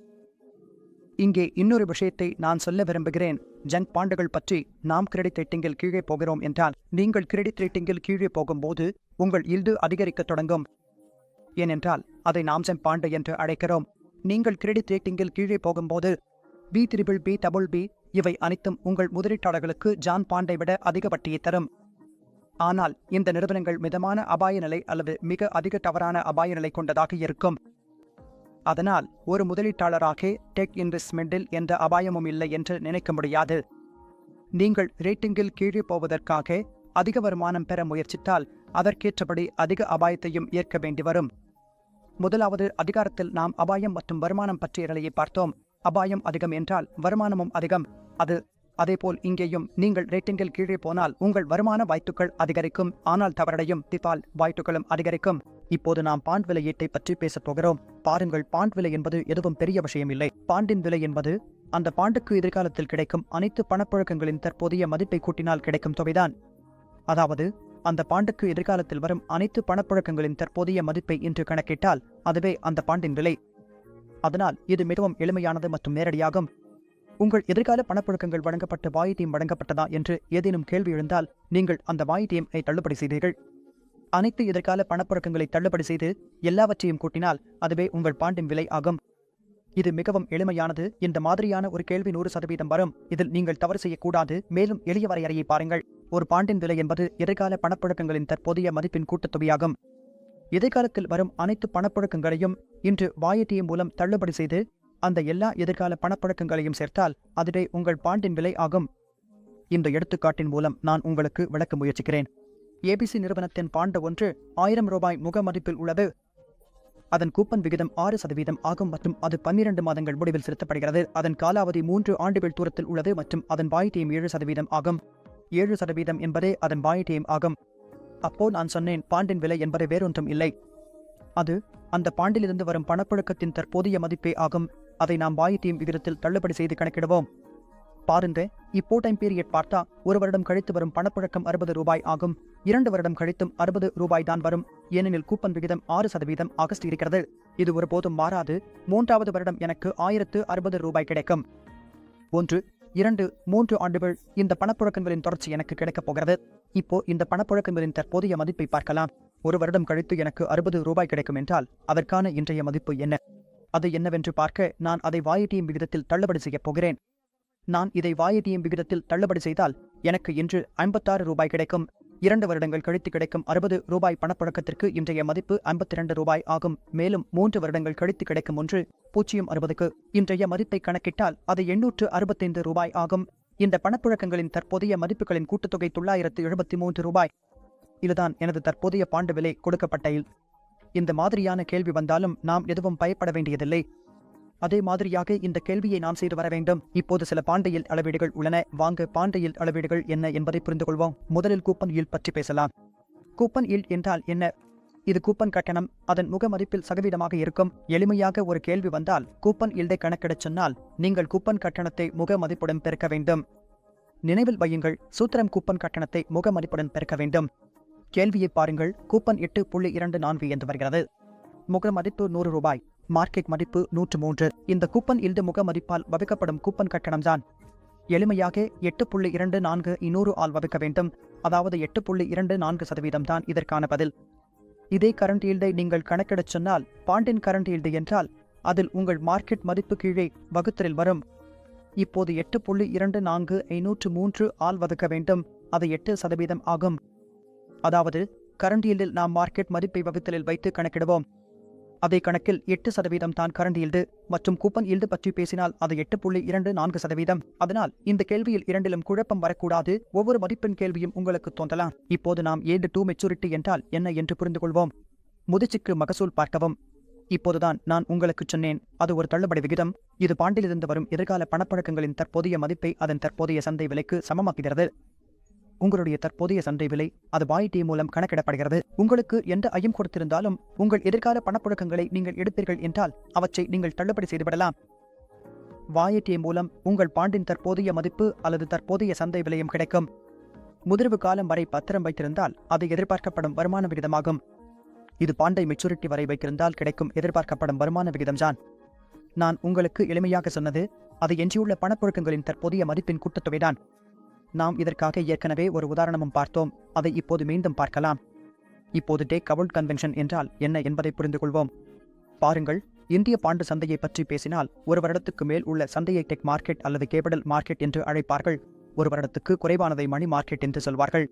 இங்கே இன்னொரு விஷயத்தை நான் சொல்ல விரும்புகிறேன். ஜங்க் பாண்டுகள் பற்றி. நாம் கிரெடிட் ரேட்டிங்கில் கீழே போகிறோம் என்றால், நீங்கள் கிரெடிட் ரேட்டிங்கில் கீழே போகும்போது உங்கள் ஈல்டு அதிகரிக்கத் தொடங்கும். ஏனென்றால் அதை நாம் ஜங்க் பாண்டு என்று அழைக்கிறோம். நீங்கள் கிரெடிட் ரேட்டிங்கில் கீழே போகும்போது BBB இவை அனைத்தும் உங்கள் முதலீட்டாளர்களுக்கு ஜான் பாண்டை விட அதிக வட்டியை தரும். ஆனால் இந்த நிறுவனங்கள் மிதமான அபாய நிலை அல்லது மிக அதிக தவறான அபாய நிலை கொண்டதாக இருக்கும். அதனால் ஒரு முதலீட்டாளராக டெக் இன்வெஸ்ட்மெண்டில் எந்த அபாயமும் இல்லை என்று நினைக்க முடியாது. நீங்கள் ரேட்டிங்கில் கீழே போவதற்காக அதிக வருமானம் பெற முயற்சித்தால் அதற்கேற்றபடி அதிக அபாயத்தையும் ஏற்க வேண்டி வரும். முதலாவது அதிகாரத்தில் நாம் அபாயம் மற்றும் வருமானம் பற்றிய நிலையை பார்த்தோம். அபாயம் அதிகம் என்றால் வருமானமும் அதிகம். அதேபோல் இங்கேயும் நீங்கள் ரேட்டிங்கில் கீழே போனால் உங்கள் வருமான வாய்ப்புகள் அதிகரிக்கும், ஆனால் தவறடையும் டிஃபால்ட் வாய்ப்புகளும் அதிகரிக்கும். இப்போது நாம் பாண்ட் விலையீட்டை பற்றி பேசப் போகிறோம். பாருங்கள், பாண்ட் விலை என்பது எதுவும் பெரிய விஷயம் இல்லை. பாண்டின் விலை என்பது அந்த பாண்டுக்கு எதிர்காலத்தில் கிடைக்கும் அனைத்து பணப்புழக்கங்களின் தற்போதைய மதிப்பை கூட்டினால் கிடைக்கும் தொகைதான். அதாவது அந்த பாண்டுக்கு எதிர்காலத்தில் வரும் அனைத்து பணப்புழக்கங்களின் தற்போதைய மதிப்பை இன்று கணக்கிட்டால் அதுவே அந்த பாண்டின் விலை. அதனால் இது மிகவும் எளிமையானது மற்றும் நேரடியாகும். உங்கள் எதிர்கால பணப்புழக்கங்கள் வழங்கப்பட்ட வாயிட்டியம் வழங்கப்பட்டதா என்று ஏதேனும் கேள்வி எழுந்தால் நீங்கள் அந்த வாயிட்டியமை தள்ளுபடி செய்தீர்கள். அனைத்து எதிர்கால பணப்புழக்கங்களை தள்ளுபடி செய்து எல்லாவற்றையும் கூட்டினால் அதுவே உங்கள் பாண்டின் விலை ஆகும். இது மிகவும் எளிமையானது. இந்த மாதிரியான ஒரு கேள்வி 100% வரும். இதில் நீங்கள் தவறு செய்யக்கூடாது. மேலும் எளிய வரையறையை பாருங்கள். ஒரு பாண்டின் விலை என்பது எதிர்கால பணப்புழக்கங்களின் தற்போதைய மதிப்பின் கூட்டுத்தொகையாகும். எதிர்காலத்தில் வரும் அனைத்து பணப்புழக்கங்களையும் இன்று வாயிட்டியம் மூலம் தள்ளுபடி செய்து அந்த எல்லா எதிர்கால பணப்பழக்கங்களையும் சேர்த்தால் அதுவே உங்கள் பாண்டின் விலை ஆகும். இந்த எடுத்துக்காட்டின் மூலம் நான் உங்களுக்கு விளக்க முயற்சிக்கிறேன். ஏபிசி நிறுவனத்தின் பாண்டு ஒன்று 1000 ரூபாய் முக மதிப்பில் உள்ளது. அதன் கூப்பன் விகிதம் 6% ஆகும் மற்றும் அது 12 மாதங்கள் முடிவில் செலுத்தப்படுகிறது. அதன் காலாவதி 3 ஆண்டுகள் தூரத்தில் உள்ளது மற்றும் அதன் பாயிட்டியம் 7% ஆகும். 7% என்பதே அதன் பாயிட்டியம் ஆகும். அப்போ நான் சொன்னேன், பாண்டின் விலை என்பது வேறொன்றும் இல்லை. அது அந்த பாண்டிலிருந்து வரும் பணப்புழக்கத்தின் தற்போதைய மதிப்பே ஆகும். அதை நாம் பாயிட்டியம் விகிதத்தில் தள்ளுபடி செய்து கணக்கிடுவோம். பாருங்க, இப்போ டைம் பீரியட் பார்த்தா 1 வருடம் கழித்து வரும் பணப்புழக்கம் 60 ரூபாய் ஆகும். 2 வருடம் கழித்தும் 60 ரூபாய் தான் வரும். ஏனெனில் கூப்பன் விகிதம் 6% ஆகஸ்ட் இருக்கிறது. இது ஒருபோதும் மாறாது. 3வது வருடம் எனக்கு 1060 ரூபாய் கிடைக்கும். 1, 2, 3 ஆண்டுகள் இந்த பணப்புழக்கங்களின் தொடர்ச்சி எனக்கு கிடைக்கப் போகிறது. இப்போ இந்த பணப்புழக்கங்களின் தற்போதைய மதிப்பை பார்க்கலாம். 1 வருடம் கழித்து எனக்கு 60 ரூபாய் கிடைக்கும் என்றால் அதற்கான இன்றைய மதிப்பு என்ன? அது என்னவென்று பார்க்க நான் அதை வாயிட்டியம் விகிதத்தில் தள்ளுபடி செய்யப் போகிறேன். நான் இதை வாயிட்டியம் விகிதத்தில் தள்ளுபடி செய்தால் எனக்கு இன்று 56 ரூபாய் கிடைக்கும். 2 வருடங்கள் கழித்து கிடைக்கும் 60 ரூபாய் பணப்புழக்கத்திற்கு இன்றைய மதிப்பு 52 ரூபாய் ஆகும். மேலும் 3 வருடங்கள் கழித்து கிடைக்கும் 1.60க்கு இன்றைய மதிப்பை கணக்கிட்டால் அது 865 ரூபாய் ஆகும். இந்த பணப்புழக்கங்களின் தற்போதைய மதிப்புகளின் கூட்டுத்தொகை 973 ரூபாய். இதுதான் எனது தற்போதைய பாண்டு விலை கொடுக்கப்பட்ட இந்த மாதிரியான கேள்வி வந்தாலும் நாம் எதுவும் பயப்பட வேண்டியதில்லை. அதே மாதிரியாக இந்த கேள்வியை நாம் செய்து வர வேண்டும். இப்போது சில பாண்டையில் அளவீடுகள் உள்ளன. வாங்க பாண்டையில் அளவீடுகள் என்ன என்பதை புரிந்து கொள்வோம். முதலில் கூப்பன் ஈல்ட் பற்றி பேசலாம். கூப்பன் ஈல்ட் என்றால் என்ன? இது கூப்பன் கட்டணம் அதன் முக மதிப்பில் சதவீதமாக இருக்கும். எளிமையாக ஒரு கேள்வி வந்தால் கூப்பன் ஈல்டை கணக்கிடச் சொன்னால் நீங்கள் கூப்பன் கட்டணத்தை முக மதிப்புடன் பெருக்க வேண்டும். நினைவில் வையுங்கள், சூத்திரம் கூப்பன் கட்டணத்தை முக மதிப்புடன் பெருக்க வேண்டும். கேள்வியை பாருங்கள். கூப்பன் 8.24 என்று வருகிறது. முக மதிப்பு 100 ரூபாய். மார்க்கெட் மதிப்பு 103. இந்த கூப்பன் ஈல்டு முக மதிப்பால் வகுக்கப்படும் கூப்பன் கட்டணம்தான். எளிமையாக 8.24 100 ஆல் வகுக்க வேண்டும். அதாவது 8.24% தான் இதற்கான பதில். இதே கரண்ட் ஈல்டை நீங்கள் கணக்கிடச் சொன்னால் பாண்டின் கரண்ட் ஈல்டு என்றால் அதில் உங்கள் மார்க்கெட் மதிப்பு கீழே வகுத்தலில் வரும். இப்போது 8.24 503 ஆல் வகுக்க வேண்டும். அது 8% ஆகும். அதாவது கரண்ட் ஈல்டில் நாம் மார்க்கெட் மதிப்பை வகுத்தலில் வைத்து கணக்கிடுவோம். அதே கணக்கில் 8% தான் கரண்ட் ஈல்டு மற்றும் கூப்பன் ஈல்டு பற்றி பேசினால் அது 8.24%. அதனால் இந்த கேள்வியில் இரண்டிலும் குழப்பம் வரக்கூடாது. ஒவ்வொரு மதிப்பெண் கேள்வியும் உங்களுக்கு தோன்றலாம். இப்போது நாம் ஏல்டு டு மெச்சூரிட்டி என்றால் என்ன என்று புரிந்து கொள்வோம். முதிர்ச்சிக்கு மகசூல் பார்க்கவும். இப்போதுதான் நான் உங்களுக்கு சொன்னேன், அது ஒரு தள்ளுபடி விகிதம். இது பாண்டிலிருந்து வரும் எதிர்கால பணப்பழக்கங்களின் தற்போதைய மதிப்பை அதன் தற்போதைய சந்தை விலைக்கு சமமாக்குகிறது. உங்களுடைய தற்போதைய சந்தை விலை அது வாயிட்டியம் மூலம் கணக்கிடப்படுகிறது. உங்களுக்கு எந்த ஐயம் கொடுத்திருந்தாலும் உங்கள் எதிர்கால பணப்புழக்கங்களை நீங்கள் எடுப்பீர்கள் என்றால் அவற்றை நீங்கள் தள்ளுபடி செய்துவிடலாம். வாயிட்டியம் மூலம் உங்கள் பாண்டின் தற்போதைய மதிப்பு அல்லது தற்போதைய சந்தை விலையும் கிடைக்கும். முதிர்வு காலம் வரை பத்திரம் வைத்திருந்தால் அது எதிர்பார்க்கப்படும் வருமான விகிதமாகும். இது பாண்டை மெச்சூரிட்டி வரை வைத்திருந்தால் கிடைக்கும் எதிர்பார்க்கப்படும் வருமான விகிதம்தான். நான் உங்களுக்கு எளிமையாக சொன்னது அது எஞ்சியுள்ள பணப்புழக்கங்களின் தற்போதைய மதிப்பின் கூட்டுத்தொகைதான். நாம் இதற்காக ஏற்கனவே ஒரு உதாரணமும் பார்த்தோம். அதை இப்போது மீண்டும் பார்க்கலாம். இப்போது டேக் அவுட் கன்வென்ஷன் என்றால் என்ன என்பதை புரிந்து கொள்வோம். பாருங்கள், இந்திய பாண்டு சந்தையை பற்றி பேசினால் 1 வருடத்துக்கு மேல் உள்ள சந்தையை டெக் மார்க்கெட் அல்லது கேபிடல் மார்க்கெட் என்று அழைப்பார்கள். 1 வருடத்துக்கு குறைவானதை மணி மார்க்கெட் என்று சொல்வார்கள்.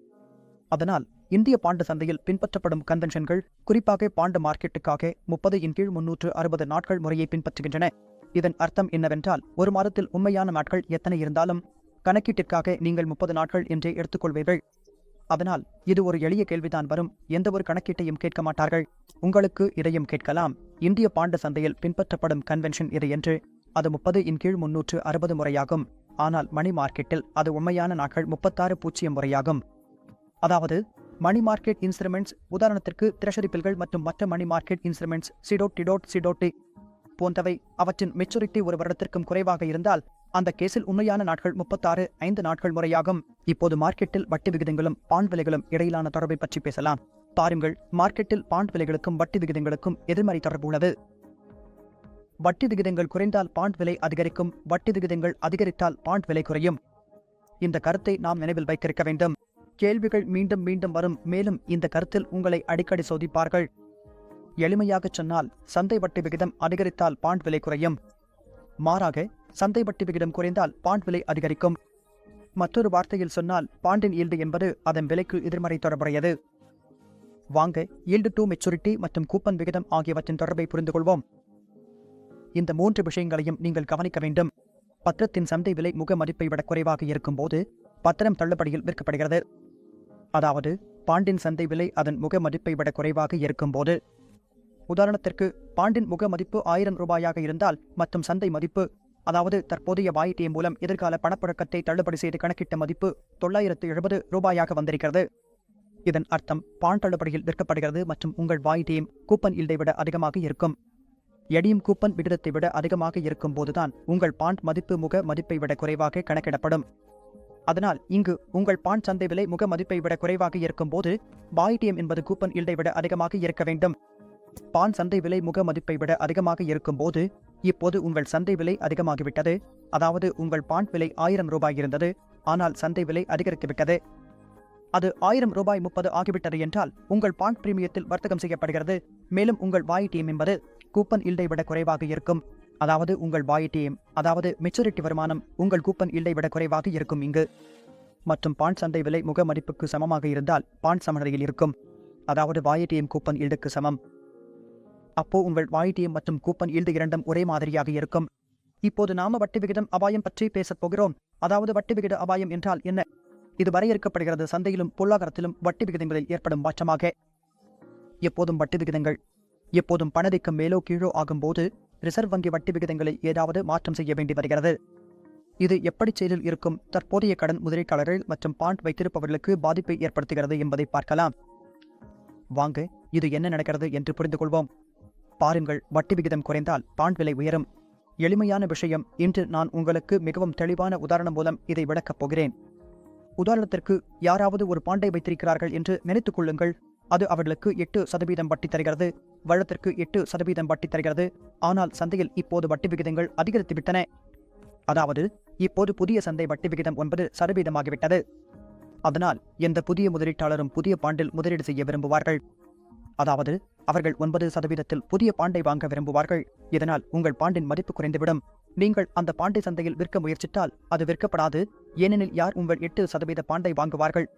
அதனால் இந்திய பாண்டு சந்தையில் பின்பற்றப்படும் கன்வென்ஷன்கள் குறிப்பாக பாண்டு மார்க்கெட்டுக்காக 30/360 நாட்கள் முறையை பின்பற்றுகின்றன. இதன் அர்த்தம் என்னவென்றால் 1 மாதத்தில் உண்மையான நாட்கள் எத்தனை இருந்தாலும் கணக்கீட்டிற்காக நீங்கள் 30 நாட்கள் என்றே எடுத்துக்கொள்வீர்கள். அதனால் இது ஒரு எளிய கேள்விதான் வரும். எந்த ஒரு கணக்கீட்டையும் கேட்க மாட்டார்கள். உங்களுக்கு இதையும் கேட்கலாம், இந்திய பாண்டு சந்தையில் பின்பற்றப்படும் கன்வென்ஷன் இது என்று. அது 30/360 முறையாகும். ஆனால் மணி மார்க்கெட்டில் அது உண்மையான நாட்கள் 36 முறையாகும். அதாவது மணி மார்க்கெட் இன்ஸ்ட்ருமெண்ட்ஸ், உதாரணத்திற்கு ட்ரெஷரி பில்கள் மற்றும் மற்ற மணி மார்க்கெட் இன்ஸ்ட்ருமெண்ட்ஸ் சிடோட்டி போன்றவை, அவற்றின் மெச்சூரிட்டி 1 வருடத்திற்கும் குறைவாக இருந்தால் அந்த கேஸில் உண்மையான நாட்கள் 36 நாட்கள் முறையாகும். இப்போது மார்க்கெட்டில் வட்டி விகிதங்களும் பாண்ட் விலைகளும் இடையிலான தொடர்பை பற்றி பேசலாம். பாருங்கள், மார்க்கெட்டில் பாண்ட் விலைகளுக்கும் வட்டி விகிதங்களுக்கும் எதிர்மறை தொடர்பு உள்ளது. வட்டி விகிதங்கள் குறைந்தால் பாண்ட் விலை அதிகரிக்கும். வட்டி விகிதங்கள் அதிகரித்தால் பாண்ட் விலை குறையும். இந்த கருத்தை நாம் நினைவில் வைத்திருக்க வேண்டும். கேள்விகள் மீண்டும் மீண்டும் வரும். மேலும் இந்த கருத்தில் உங்களை அடிக்கடி சோதிப்பார்கள். எளிமையாக சொன்னால் சந்தை வட்டி விகிதம் அதிகரித்தால் பாண்ட் விலை குறையும். மாறாக சந்தை வட்டி விகிதம் குறைந்தால் பாண்ட் விலை அதிகரிக்கும். மற்றொரு வார்த்தையில் சொன்னால் பாண்டின் ஈல்டு என்பது அதன் விலைக்கு எதிர்மறை தொடர்புடையது. வாங்க ஈல்டு டு மெச்சூரிட்டி மற்றும் கூப்பன் விகிதம் ஆகியவற்றின் தொடர்பை புரிந்து கொள்வோம். இந்த 3 விஷயங்களையும் நீங்கள் கவனிக்க வேண்டும். பத்திரத்தின் சந்தை விலை முக மதிப்பை விட குறைவாக இருக்கும்போது பத்திரம் தள்ளுபடியில் விற்கப்படுகிறது. அதாவது பாண்டின் சந்தை விலை அதன் முக மதிப்பை விட குறைவாக இருக்கும்போது. உதாரணத்திற்கு, பாண்டின் முக மதிப்பு 1000 ரூபாயாக இருந்தால் மற்றும் சந்தை மதிப்பு, அதாவது தற்போதைய வாய்ட்டியம் மூலம் எதிர்கால பணப்புழக்கத்தை தள்ளுபடி செய்து கணக்கிட்ட மதிப்பு 970 ரூபாயாக வந்திருக்கிறது. இதன் அர்த்தம் பாண்ட் தள்ளுபடியில் விற்கப்படுகிறது மற்றும் உங்கள் வாய்ட்டியம் கூப்பன் ஈல்டை விட அதிகமாக இருக்கும். எடியும் கூப்பன் விகிதத்தை விட அதிகமாக இருக்கும் போதுதான் உங்கள் பாண்ட் மதிப்பு முக மதிப்பை விட குறைவாக கணக்கிடப்படும். அதனால் இங்கு உங்கள் பாண்ட் சந்தை விலை முக மதிப்பை விட குறைவாக இருக்கும்போது வாய்ட்டியம் என்பது கூப்பன் ஈல்டை விட அதிகமாக இருக்க வேண்டும். பாண்ட் சந்தை விலை முக மதிப்பை விட அதிகமாக இருக்கும்போது இப்போது உங்கள் சந்தை விலை அதிகமாகிவிட்டது. அதாவது உங்கள் பாண்ட் விலை 1000 ரூபாய் இருந்தது, ஆனால் சந்தை விலை அதிகரித்துவிட்டது. அது 1000 ரூபாய் 30 ஆகிவிட்டது என்றால் உங்கள் பாண்ட் பிரீமியத்தில் வர்த்தகம் செய்யப்படுகிறது. மேலும் உங்கள் வாய்ட்டியம் என்பது கூப்பன் ஈல்டை விட குறைவாக இருக்கும். அதாவது உங்கள் வாய்ட்டியம், அதாவது மெச்சூரிட்டி வருமானம் உங்கள் கூப்பன் ஈல்டை விட குறைவாக இருக்கும் இங்கு. மற்றும் பாண்ட் சந்தை விலை முக மதிப்புக்கு சமமாக இருந்தால் பாண்ட் சமநிலையில் இருக்கும். அதாவது வாய்ட்டியம் கூப்பன் ஈல்டுக்கு சமம். அப்போ உங்கள் வாய்ட்டியம் மற்றும் கூப்பன் ஈல்டு இரண்டும் ஒரே மாதிரியாக இருக்கும். இப்போது நாம வட்டி விகிதம் அபாயம் பற்றி பேசப் போகிறோம். அதாவது வட்டி விகித அபாயம் என்றால் என்ன? இது வரையறுக்கப்படுகிறது சந்தையிலும் பொருளாதாரத்திலும் வட்டி விகிதங்களில் ஏற்படும் மாற்றமாக. எப்போதும் வட்டி விகிதங்கள் எப்போதும் பணவீக்கம் மேலோ கீழோ ஆகும்போது ரிசர்வ் வங்கி வட்டி விகிதங்களை ஏதாவது மாற்றம் செய்ய வேண்டி வருகிறது. இது எப்படி செயலில் இருக்கும் தற்போதைய கடன் முதலீட்டாளர்கள் மற்றும் பாண்ட் வைத்திருப்பவர்களுக்கு பாதிப்பை ஏற்படுத்துகிறது என்பதை பார்க்கலாம். வாங்க இது என்ன நடக்கிறது என்று புரிந்து கொள்வோம். பாருங்கள், வட்டி விகிதம் குறைந்தால் பாண்ட் விலை உயரும். எளிமையான விஷயம். இன்று நான் உங்களுக்கு மிகவும் தெளிவான உதாரணம் மூலம் இதை விளக்கப் போகிறேன். உதாரணத்திற்கு, யாராவது ஒரு பாண்டை வைத்திருக்கிறார்கள் என்று நினைத்துக் கொள்ளுங்கள். அது அவர்களுக்கு 8% வட்டி தருகிறது. வருடத்திற்கு 8% வட்டி தருகிறது. ஆனால் சந்தையில் இப்போது வட்டி விகிதங்கள் அதிகரித்துவிட்டன. அதாவது இப்போது புதிய சந்தை வட்டி விகிதம் 9% ஆகிவிட்டது. அதனால் எந்த புதிய முதலீட்டாளரும் புதிய பாண்டில் முதலீடு செய்ய விரும்புவார்கள். அதாவது அவர்கள் 9% புதிய பாண்டை வாங்க விரும்புவார்கள். இதனால் உங்கள் பாண்டின் மதிப்பு குறைந்துவிடும். நீங்கள் அந்த பாண்டை சந்தையில் விற்க முயற்சித்தால் அது விற்கப்படாது. ஏனெனில் யார் உங்கள் 8% பாண்டை வாங்குவார்கள்?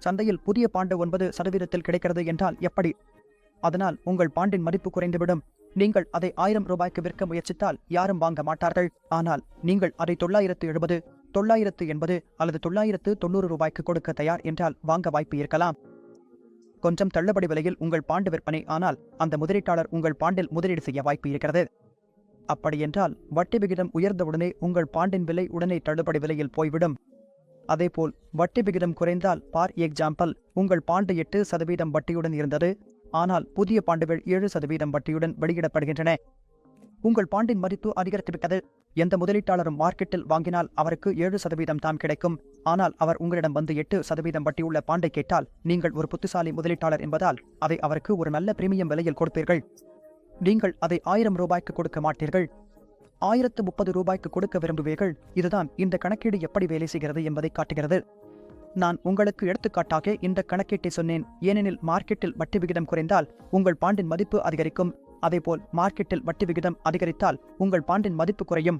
சந்தையில் புதிய பாண்டு 9% கிடைக்கிறது என்றால் எப்படி? அதனால் உங்கள் பாண்டின் மதிப்பு குறைந்துவிடும். நீங்கள் அதை 1000 ரூபாய்க்கு விற்க முயற்சித்தால் யாரும் வாங்க மாட்டார்கள். ஆனால் நீங்கள் அதை 970, 980 அல்லது 990 ரூபாய்க்கு கொடுக்க தயார் என்றால் வாங்க வாய்ப்பு இருக்கலாம். கொஞ்சம் தள்ளுபடி விலையில் உங்கள் பாண்டு விற்பனை ஆனால் அந்த முதலீட்டாளர் உங்கள் பாண்டில் முதலீடு செய்ய வாய்ப்பு இருக்கிறது. அப்படியென்றால் வட்டி விகிதம் உயர்ந்தவுடனே உங்கள் பாண்டின் விலை உடனே தள்ளுபடி விலையில் போய்விடும். அதேபோல் வட்டி விகிதம் குறைந்தால், ஃபார் எக்ஸாம்பிள், உங்கள் பாண்டு 8% வட்டியுடன் இருந்தது, ஆனால் புதிய பாண்டுகள் 7% வட்டியுடன் வெளியிடப்படுகின்றன. உங்கள் பாண்டின் மதிப்பு அதிகரித்துவிட்டது. எந்த முதலீட்டாளரும் மார்க்கெட்டில் வாங்கினால் அவருக்கு 7% தான் கிடைக்கும். ஆனால் அவர் உங்களிடம் வந்து 8% வட்டியுள்ள பாண்டை கேட்டால் நீங்கள் ஒரு புத்திசாலி முதலீட்டாளர் என்பதால் அதை அவருக்கு ஒரு நல்ல பிரீமியம் விலையில் கொடுப்பீர்கள். நீங்கள் அதை 1000 ரூபாய்க்கு கொடுக்க மாட்டீர்கள். 1030 ரூபாய்க்கு கொடுக்க விரும்புவீர்கள். இதுதான் இந்த கணக்கீடு எப்படி வேலை செய்கிறது என்பதை காட்டுகிறது. நான் உங்களுக்கு எடுத்துக்காட்டாக இந்த கணக்கீட்டை சொன்னேன். ஏனெனில் மார்க்கெட்டில் வட்டி விகிதம் குறைந்தால் உங்கள் பாண்டின் மதிப்பு அதிகரிக்கும். அதேபோல் மார்க்கெட்டில் வட்டி விகிதம் அதிகரித்தால் உங்கள் பாண்டின் மதிப்பு குறையும்.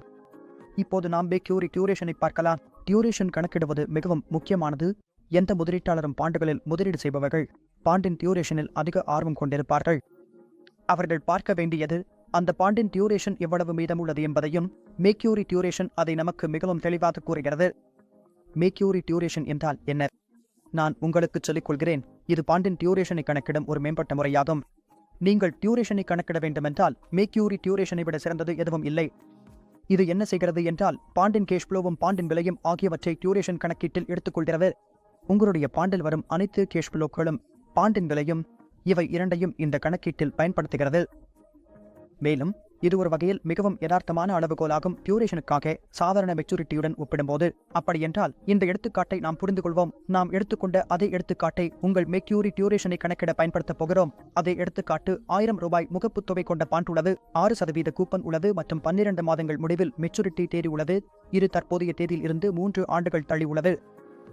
இப்போது நாம் மெச்சூரிட்டி டியூரேஷனை பார்க்கலாம். டியூரேஷன் கணக்கிடுவது மிகவும் முக்கியமானது. எந்த முதலீட்டாளரும் பாண்டுகளில் முதலீடு செய்பவர்கள் பாண்டின் டியூரேஷனில் அதிக ஆர்வம் கொண்டிருப்பார்கள். அவர்கள் பார்க்க வேண்டியது அந்த பாண்டின் டியூரேஷன் எவ்வளவு மீதமுள்ளது என்பதையும். மெச்சூரிட்டி டியூரேஷன் அதை நமக்கு மிகவும் தெளிவாக கூறுகிறது. மெச்சூரிட்டி டியூரேஷன் என்றால் என்ன? நான் உங்களுக்கு சொல்லிக் கொள்கிறேன். இது பாண்டின் டியூரேஷனை கணக்கிடும் ஒரு மேம்பட்ட முறையாகும். நீங்கள் டியூரேஷனை கணக்கிட வேண்டுமென்றால் மெச்சூரிட்டி டியூரேஷனை விட சிறந்தது எதுவும் இல்லை. இது என்ன செய்கிறது என்றால் பாண்டின் கேஷ் ஃப்ளோவும் பாண்டின் விலையும் ஆகியவற்றை டியூரேஷன் கணக்கீட்டில் எடுத்துக்கொள்கிறது. உங்களுடைய பாண்டில் வரும் அனைத்து கேஷ் ஃப்ளோக்களும் பாண்டின் விலையும், இவை இரண்டையும் இந்த கணக்கீட்டில் பயன்படுத்துகிறது. மேலும் இது ஒரு வகையில் மிகவும் யதார்த்தமான அளவுகோலாகும் டியூரேஷனுக்காக சாதாரண மெச்சூரிட்டியுடன் ஒப்பிடும்போது. அப்படியென்றால் இந்த எடுத்துக்காட்டை நாம் புரிந்து கொள்வோம். நாம் எடுத்துக்கொண்ட அதே எடுத்துக்காட்டை உங்கள் மெச்சூரிட்டி டியூரேஷனை கணக்கிட பயன்படுத்தப் போகிறோம். அதே எடுத்துக்காட்டு 1000 ரூபாய் முகப்புத் தொகை கொண்ட பாண்ட் உள்ளது, 6% கூப்பன் உள்ளது மற்றும் 12 மாதங்கள் முடிவில் மெச்சூரிட்டி தேதி உள்ளது. இது தற்போதைய தேதியில் இருந்து 3 ஆண்டுகள் தள்ளி உள்ளது.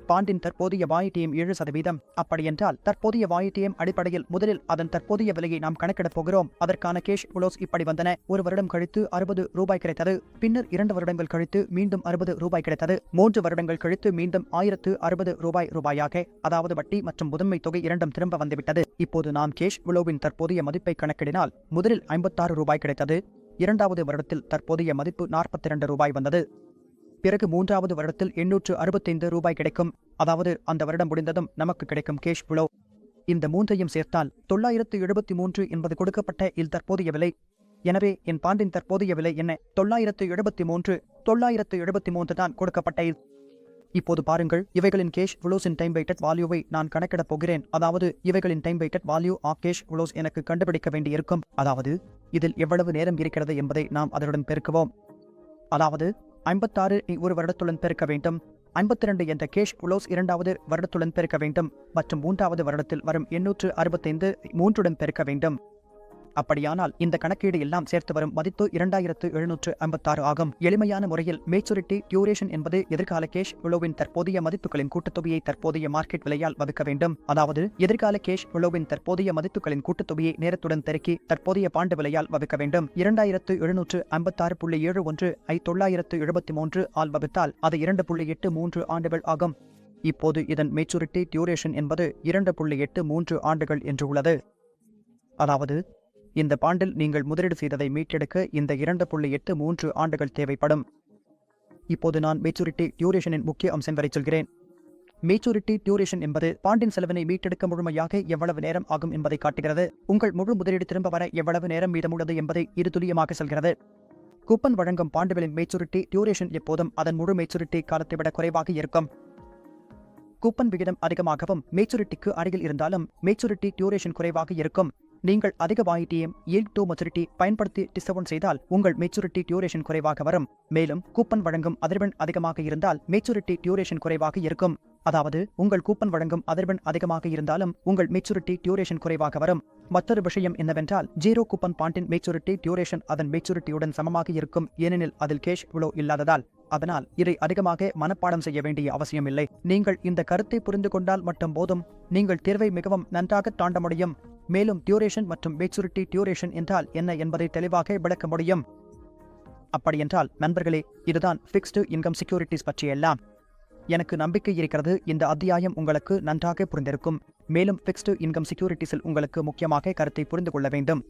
பாண்டின் தற்போதைய வாய்ட்டியம் 7%. அப்படியென்றால் தற்போதைய வாய்ட்டியம் அடிப்படையில் முதலில் அதன் தற்போதைய விலையை நாம் கணக்கிடப் போகிறோம். அதற்கான கேஷ் ஃப்ளோஸ் இப்படி வந்தன. ஒரு வருடம் கழித்து 60 ரூபாய் கிடைத்தது. பின்னர் 2 வருடங்கள் கழித்து மீண்டும் 60 ரூபாய் கிடைத்தது. 3 வருடங்கள் கழித்து மீண்டும் 1060 ரூபாயாக, அதாவது வட்டி மற்றும் முதன்மை தொகை இரண்டும் திரும்ப வந்துவிட்டது. இப்போது நாம் கேஷ் ஃப்ளோவின் தற்போதைய மதிப்பை கணக்கிடினால் முதலில் 56 ரூபாய் கிடைத்தது. இரண்டாவது வருடத்தில் தற்போதைய மதிப்பு 42 ரூபாய் வந்தது. பிறகு மூன்றாவது வருடத்தில் 865 ரூபாய் கிடைக்கும். அதாவது அந்த வருடம் முடிந்ததும் நமக்கு கிடைக்கும் கேஷ் ஃப்ளோ. இந்த மூன்றையும் சேர்த்தால் 973 என்பது கொடுக்கப்பட்ட தற்போதைய விலை. எனவே என் பாண்டின் தற்போதைய விலை என்ன? 973 தான் கொடுக்கப்பட்ட இப்போது பாருங்கள், இவைகளின் கேஷ் ஃப்ளோஸின் டைம் வெயிட்டட் வேல்யூவை நான் கணக்கிடப் போகிறேன். அதாவது இவைகளின் time weighted value of cash flows எனக்கு கண்டுபிடிக்க வேண்டியிருக்கும். அதாவது இதில் எவ்வளவு நேரம் இருக்கிறது என்பதை நாம் அதனுடன் பெருக்குவோம். அதாவது 56 ஒரு வருடத்துடன் பெருக்க வேண்டும், 52 என்ற கேஷ் ஃப்ளோஸ் இரண்டாவது வருடத்துடன் பெருக்க வேண்டும் மற்றும் மூன்றாவது வருடத்தில் வரும் 865 3உடன் பெருக்க வேண்டும். அப்படியானால் இந்த கணக்கீடு எல்லாம் சேர்த்து வரும் மதிப்பு 2756 ஆகும். எளிமையான முறையில் மேச்சூரிட்டி டியூரேஷன் என்பது எதிர்கால கேஷ் ஃப்ளோவின் தற்போதைய மதிப்புகளின் கூட்டுத்தொகையை தற்போதைய மார்க்கெட் விலையால் வகுக்க வேண்டும். அதாவது எதிர்கால கேஷ் ஃப்ளோவின் தற்போதைய மதிப்புகளின் கூட்டுத்தொகையை நேரத்துடன் பெருக்கி தற்போதைய பாண்டு விலையால் வகுக்க வேண்டும். 2756.71 ஐ 973 ஆல் வகுத்தால் அது 2.83 ஆண்டுகள் ஆகும். இப்போது இதன் மேச்சூரிட்டி டியூரேஷன் என்பது 2.83 ஆண்டுகள் என்று உள்ளது. அதாவது இந்த பாண்டில் நீங்கள் முதலீடு செய்ததை மீட்டெடுக்க இந்த 2.83 ஆண்டுகள் தேவைப்படும். இப்போது நான் மேச்சூரிட்டி டியூரேஷனின் முக்கிய அம்சம் வரை சொல்கிறேன். மேச்சூரிட்டி டியூரேஷன் என்பது பாண்டின் செலவினை மீட்டெடுக்க முழுமையாக எவ்வளவு நேரம் ஆகும் என்பதை காட்டுகிறது. உங்கள் முழு முதலீடு திரும்ப வர எவ்வளவு நேரம் மீதமுள்ளது என்பதை இது துல்லியமாக சொல்கிறது. கூப்பன் வழங்கும் பாண்டுகளின் மேச்சூரிட்டி டியூரேஷன் எப்போதும் அதன் முழு மேச்சூரிட்டி காலத்தை விட குறைவாக இருக்கும். கூப்பன் விகிதம் அதிகமாகவும் மேச்சூரிட்டிக்கு அருகில் இருந்தாலும் மேச்சூரிட்டி டியூரேஷன் குறைவாக இருக்கும். நீங்கள் அதிக வாய்டிஎம் yield to maturity பயன்படுத்தி டிஸ்கவுண்ட் செய்தால் உங்கள் மெச்சூரிட்டி டியூரேஷன் குறைவாக வரும். மேலும் கூப்பன் வழங்கும் அதிர்வெண் அதிகமாக இருந்தால் மெச்சூரிட்டி டியூரேஷன் குறைவாக இருக்கும். அதாவது உங்கள் கூப்பன் வழங்கும் அதிர்வெண் அதிகமாக இருந்தாலும் உங்கள் மெச்சூரிட்டி டியூரேஷன் குறைவாக வரும். மற்றொரு விஷயம் என்னவென்றால் ஜீரோ கூப்பன் பாண்டின் மெச்சூரிட்டி டியூரேஷன் அதன் மெச்சூரிட்டியுடன் சமமாக இருக்கும், ஏனெனில் அதில் கேஷ் ஃப்ளோ இல்லாததால். அதனால் இதை அதிகமாக மனப்பாடம் செய்ய வேண்டிய அவசியமில்லை. நீங்கள் இந்த கருத்தை புரிந்து கொண்டால் மட்டும் போதும். நீங்கள் தேர்வை மிகவும் நன்றாக தாண்ட முடியும். மேலும் டியூரேஷன் மற்றும் மெச்சூரிட்டி டியூரேஷன் என்றால் என்ன என்பதை தெளிவாக விளக்க முடியும். அப்படியென்றால் நண்பர்களே, இதுதான் ஃபிக்ஸ்டு இன்கம் செக்யூரிட்டிஸ் பற்றியெல்லாம். எனக்கு நம்பிக்கை இருக்கிறது இந்த அத்தியாயம் உங்களுக்கு நன்றாக புரிந்திருக்கும். மேலும் ஃபிக்ஸ்டு இன்கம் செக்யூரிட்டிஸில் உங்களுக்கு முக்கியமாக கருத்தை புரிந்து கொள்ள வேண்டும்.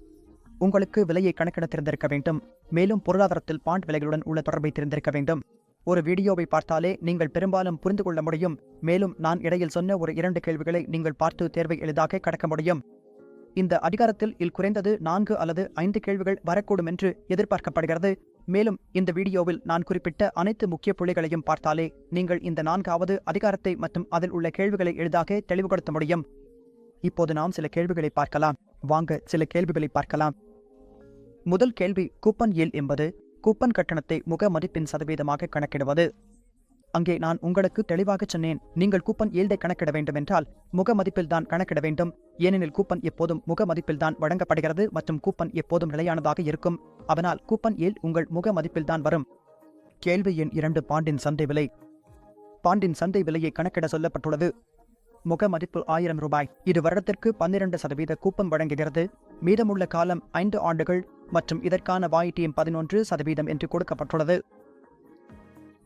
உங்களுக்கு விலையை கணக்கிட தெரிந்திருக்க வேண்டும். மேலும் பொருளாதாரத்தில் பாண்ட் விலைகளுடன் உள்ள தொடர்பை தெரிந்திருக்க வேண்டும். ஒரு வீடியோவை பார்த்தாலே நீங்கள் பெரும்பாலும் புரிந்து கொள்ள முடியும். மேலும் நான் இடையில் சொன்ன ஒரு 2 கேள்விகளை நீங்கள் பார்த்து தேர்வை எளிதாக கடக்க முடியும். இந்த அதிகாரத்தில் குறைந்தது 4 அல்லது 5 கேள்விகள் வரக்கூடும் என்று எதிர்பார்க்கப்படுகிறது. மேலும் இந்த வீடியோவில் நான் குறிப்பிட்ட அனைத்து முக்கிய புள்ளிகளையும் பார்த்தாலே நீங்கள் இந்த 4வது அதிகாரத்தை மற்றும் அதில் உள்ள கேள்விகளை எளிதாக தெளிவுபடுத்த முடியும். இப்போது நாம் சில கேள்விகளை பார்க்கலாம். வாங்க சில கேள்விகளை பார்க்கலாம். முதல் கேள்வி, கூப்பன் yield என்பது கூப்பன் கட்டணத்தை முக மதிப்பின் சதவீதமாக கணக்கிடுவது. அங்கே நான் உங்களுக்கு தெளிவாக சொன்னேன், நீங்கள் கூப்பன் yield-ஐ கணக்கிட வேண்டும் என்றால் முக மதிப்பில் தான் கணக்கிட வேண்டும். ஏனெனில் கூப்பன் எப்போதும் முக மதிப்பில் தான் வழங்கப்படுகிறது மற்றும் கூப்பன் எப்போதும் நிலையானதாக இருக்கும். அதனால் கூப்பன் yield உங்கள் முக மதிப்பில் தான் வரும். கேள்வி எண் 2, பாண்டின் சந்தை விலை. பாண்டின் சந்தை விலையை கணக்கிட சொல்லப்பட்டுள்ளது. முக மதிப்பு 1000 ரூபாய். இது வருடத்திற்கு 12% கூப்பன் வழங்குகிறது. மீதமுள்ள காலம் 5 ஆண்டுகள் மற்றும் இதற்கான வாய்டிஎம் 11% என்று கொடுக்கப்பட்டுள்ளது.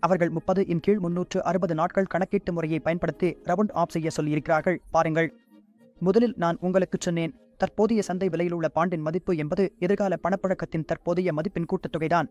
அவர்கள் 30/360 நாட்கள் கணக்கீட்டு முறையை பயன்படுத்தி ரவுண்ட் ஆஃப் செய்ய சொல்லியிருக்கிறார்கள். பாருங்கள், முதலில் நான் உங்களுக்கு சொன்னேன், தற்போதைய சந்தை விலையில் உள்ள பாண்டின் மதிப்பு என்பது எதிர்கால பணப்புழக்கத்தின் தற்போதைய மதிப்பின் கூட்டுத்தொகைதான்.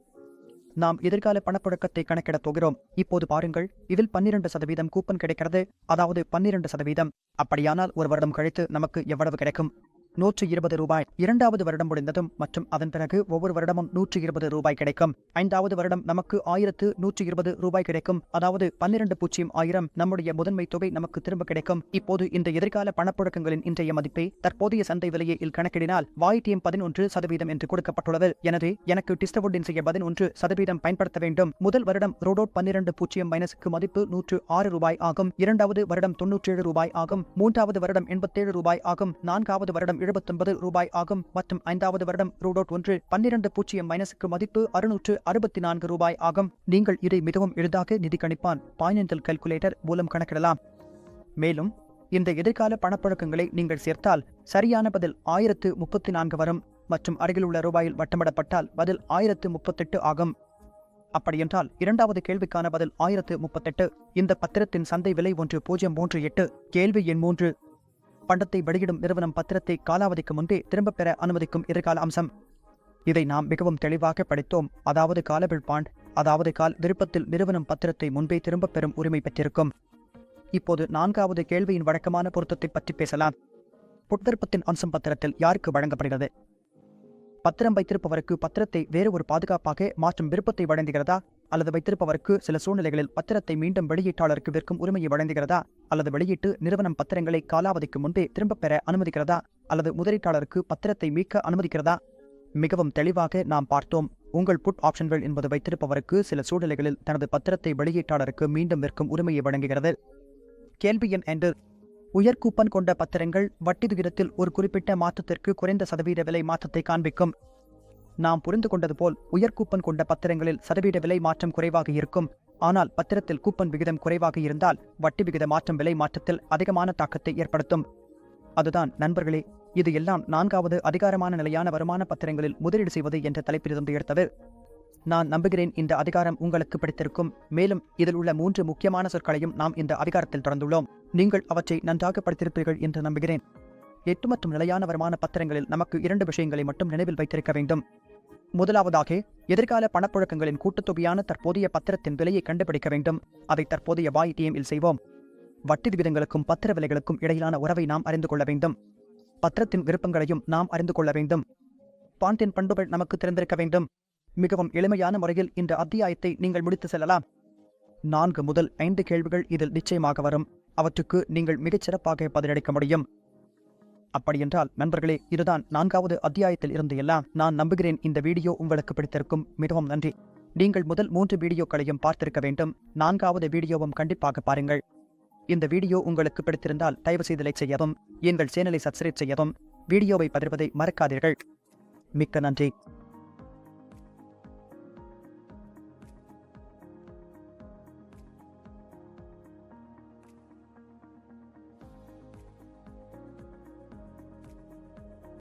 நாம் எதிர்கால பணப்புழக்கத்தை கணக்கிடப் போகிறோம். இப்போது பாருங்கள், இதில் 12% கூப்பன் கிடைக்கிறது. அதாவது 12%. அப்படியானால் ஒரு வருடம் கழித்து நமக்கு எவ்வளவு கிடைக்கும்? 120 ரூபாய். இரண்டாவது வருடம் முடிந்ததும் மற்றும் அதன் பிறகு ஒவ்வொரு வருடமும் 120 ரூபாய் கிடைக்கும். 5வது வருடம் நமக்கு 1120 ரூபாய் கிடைக்கும். அதாவது 12,000 நம்முடைய முதன்மை தொகை நமக்கு திரும்ப கிடைக்கும். இப்போது இந்த எதிர்கால பணப்புழக்கங்களின் இன்றைய மதிப்பை தற்போதைய சந்தை விலையில் கணக்கிடினால் வாய்டிஎம் 11% என்று கொடுக்கப்பட்டுள்ளது. எனவே எனக்கு டிஸ்டவுடின் செய்ய 11% பயன்படுத்த வேண்டும். முதல் வருடம் ரோடோட் 12,000 மைனஸுக்கு மதிப்பு 106 ரூபாய் ஆகும். இரண்டாவது வருடம் 97 ரூபாய் ஆகும். மூன்றாவது வருடம் 87 ரூபாய் ஆகும். 4வது வருடம் 79 ரூபாய் ஆகும். மற்றும் 5வது வருடம் ரூடோட் 12,000 மைனஸுக்கு மதிப்பு 664 ரூபாய் ஆகும். நீங்கள் இதை மிகவும் எளிதாக நிதி கணிப்பான் பைனான்சியல் கால்குலேட்டர் மூலம் கணக்கிடலாம். மேலும் இந்த எதிர்கால பணப்புழக்கங்களை நீங்கள் சேர்த்தால் சரியான பதில் 1034 வரும் மற்றும் அருகிலுள்ள ரூபாயில் வட்டமிடப்பட்டால் பதில் 1038 ஆகும். அப்படியென்றால் இரண்டாவது கேள்விக்கான பதில் 1038. இந்த பத்திரத்தின் சந்தை விலை 1038. கேள்வி எண் 3, பண்டத்தை வெளியிடும் நிறுவனம் பத்திரத்தை காலாவதிக்கு முன்பே திரும்பப் பெற அனுமதிக்கும் எதிர்கால அம்சம். இதை நாம் மிகவும் தெளிவாக படித்தோம். அதாவது காலபிள் பாண்ட், அதாவது கால் விருப்பத்தில் நிறுவனம் பத்திரத்தை முன்பே திரும்பப் பெறும் உரிமை பெற்றிருக்கும். இப்போது 4வது கேள்வியின் வழக்கமான பொருத்தத்தை பற்றி பேசலாம். புட்விருப்பத்தின் அம்சம் பத்திரத்தில் யாருக்கு வழங்கப்படுகிறது? பத்திரம் வைத்திருப்பவருக்கு பத்திரத்தை வேறு ஒரு பாதுகாப்பாக மாற்றும் விருப்பத்தை வழங்குகிறதா, அல்லது வைத்திருப்பவருக்கு சில சூழ்நிலைகளில் பத்திரத்தை மீண்டும் வெளியீட்டாளருக்கு விற்கும் உரிமையை வழங்குகிறதா, அல்லது வெளியீட்டு நிறுவனம் பத்திரங்களை காலாவதிக்கு முன்பே திரும்பப் பெற அனுமதிக்கிறதா, அல்லது முதலீட்டாளருக்கு பத்திரத்தை மீட்க அனுமதிக்கிறதா? மிகவும் தெளிவாக நாம் பார்த்தோம். உங்கள் புட் ஆப்ஷன்கள் என்பது வைத்திருப்பவருக்கு சில சூழ்நிலைகளில் தனது பத்திரத்தை வெளியீட்டாளருக்கு மீண்டும் விற்கும் உரிமையை வழங்குகிறது. கேள்வி எண் 2. உயர் கூப்பன் கொண்ட பத்திரங்கள் வட்டி விகிதத்தில் ஒரு குறிப்பிட்ட மாற்றத்திற்கு குறைந்த சதவீத விலை மாற்றத்தை காண்பிக்கும். நாம் புரிந்து கொண்டது போல் உயர் கூப்பன் கொண்ட பத்திரங்களில் சதவீத விலை மாற்றம் குறைவாக இருக்கும். ஆனால் பத்திரத்தில் கூப்பன் விகிதம் குறைவாக இருந்தால் வட்டி விகித மாற்றம் விலை மாற்றத்தில் அதிகமான தாக்கத்தை ஏற்படுத்தும். அதுதான் நண்பர்களே, இது எல்லாம் 4வது அதிகாரமான நிலையான வருமான பத்திரங்களில் முதலீடு செய்வது என்ற தலைப்பிலிருந்து எடுத்தது. நான் நம்புகிறேன் இந்த அதிகாரம் உங்களுக்கு பிடித்திருக்கும். மேலும் இதில் உள்ள 3 முக்கியமான சொற்களையும் நாம் இந்த அதிகாரத்தில் தொடர்ந்துள்ளோம். நீங்கள் அவற்றை நன்றாக படித்திருப்பீர்கள் என்று நம்புகிறேன். 8 மற்றும் நிலையான வருமான பத்திரங்களில் நமக்கு 2 விஷயங்களை மட்டும் நினைவில் வைத்திருக்க வேண்டும். முதலாவதாக, எதிர்கால பணப்புழக்கங்களின் கூட்டுத்தொகையான தற்போதைய பத்திரத்தின் விலையை கண்டுபிடிக்க வேண்டும். அதை தற்போதைய YTM-இல் செய்வோம். வட்டி விகிதங்களுக்கும் பத்திர விலைகளுக்கும் இடையிலான உறவை நாம் அறிந்து கொள்ள வேண்டும். பத்திரத்தின் விருப்பங்களையும் நாம் அறிந்து கொள்ள வேண்டும். பாண்டின் பண்புகள் நமக்கு தெரிந்திருக்க வேண்டும். மிகவும் எளிமையான முறையில் இந்த அத்தியாயத்தை நீங்கள் முடித்து செல்லலாம். 4 முதல் 5 கேள்விகள் இதில் நிச்சயமாக வரும். அவற்றுக்கு நீங்கள் மிகச்சிறப்பாக பதிலளிக்க முடியும். அப்படியென்றால் நண்பர்களே, இதுதான் 4வது அத்தியாயத்தில் இருந்து எல்லாம். நான் நம்புகிறேன் இந்த வீடியோ உங்களுக்கு பிடித்திருக்கும். மிகவும் நன்றி. நீங்கள் முதல் 3 வீடியோக்களையும் பார்த்திருக்க வேண்டும். 4வது வீடியோவும் கண்டிப்பாக பாருங்கள். இந்த வீடியோ உங்களுக்கு பிடித்திருந்தால் தயவுசெய்து லைக் செய்யவும், எங்கள் சேனலை சப்ஸ்கிரைப் செய்யவும், வீடியோவை பதிர்வதை மறக்காதீர்கள். மிக்க நன்றி.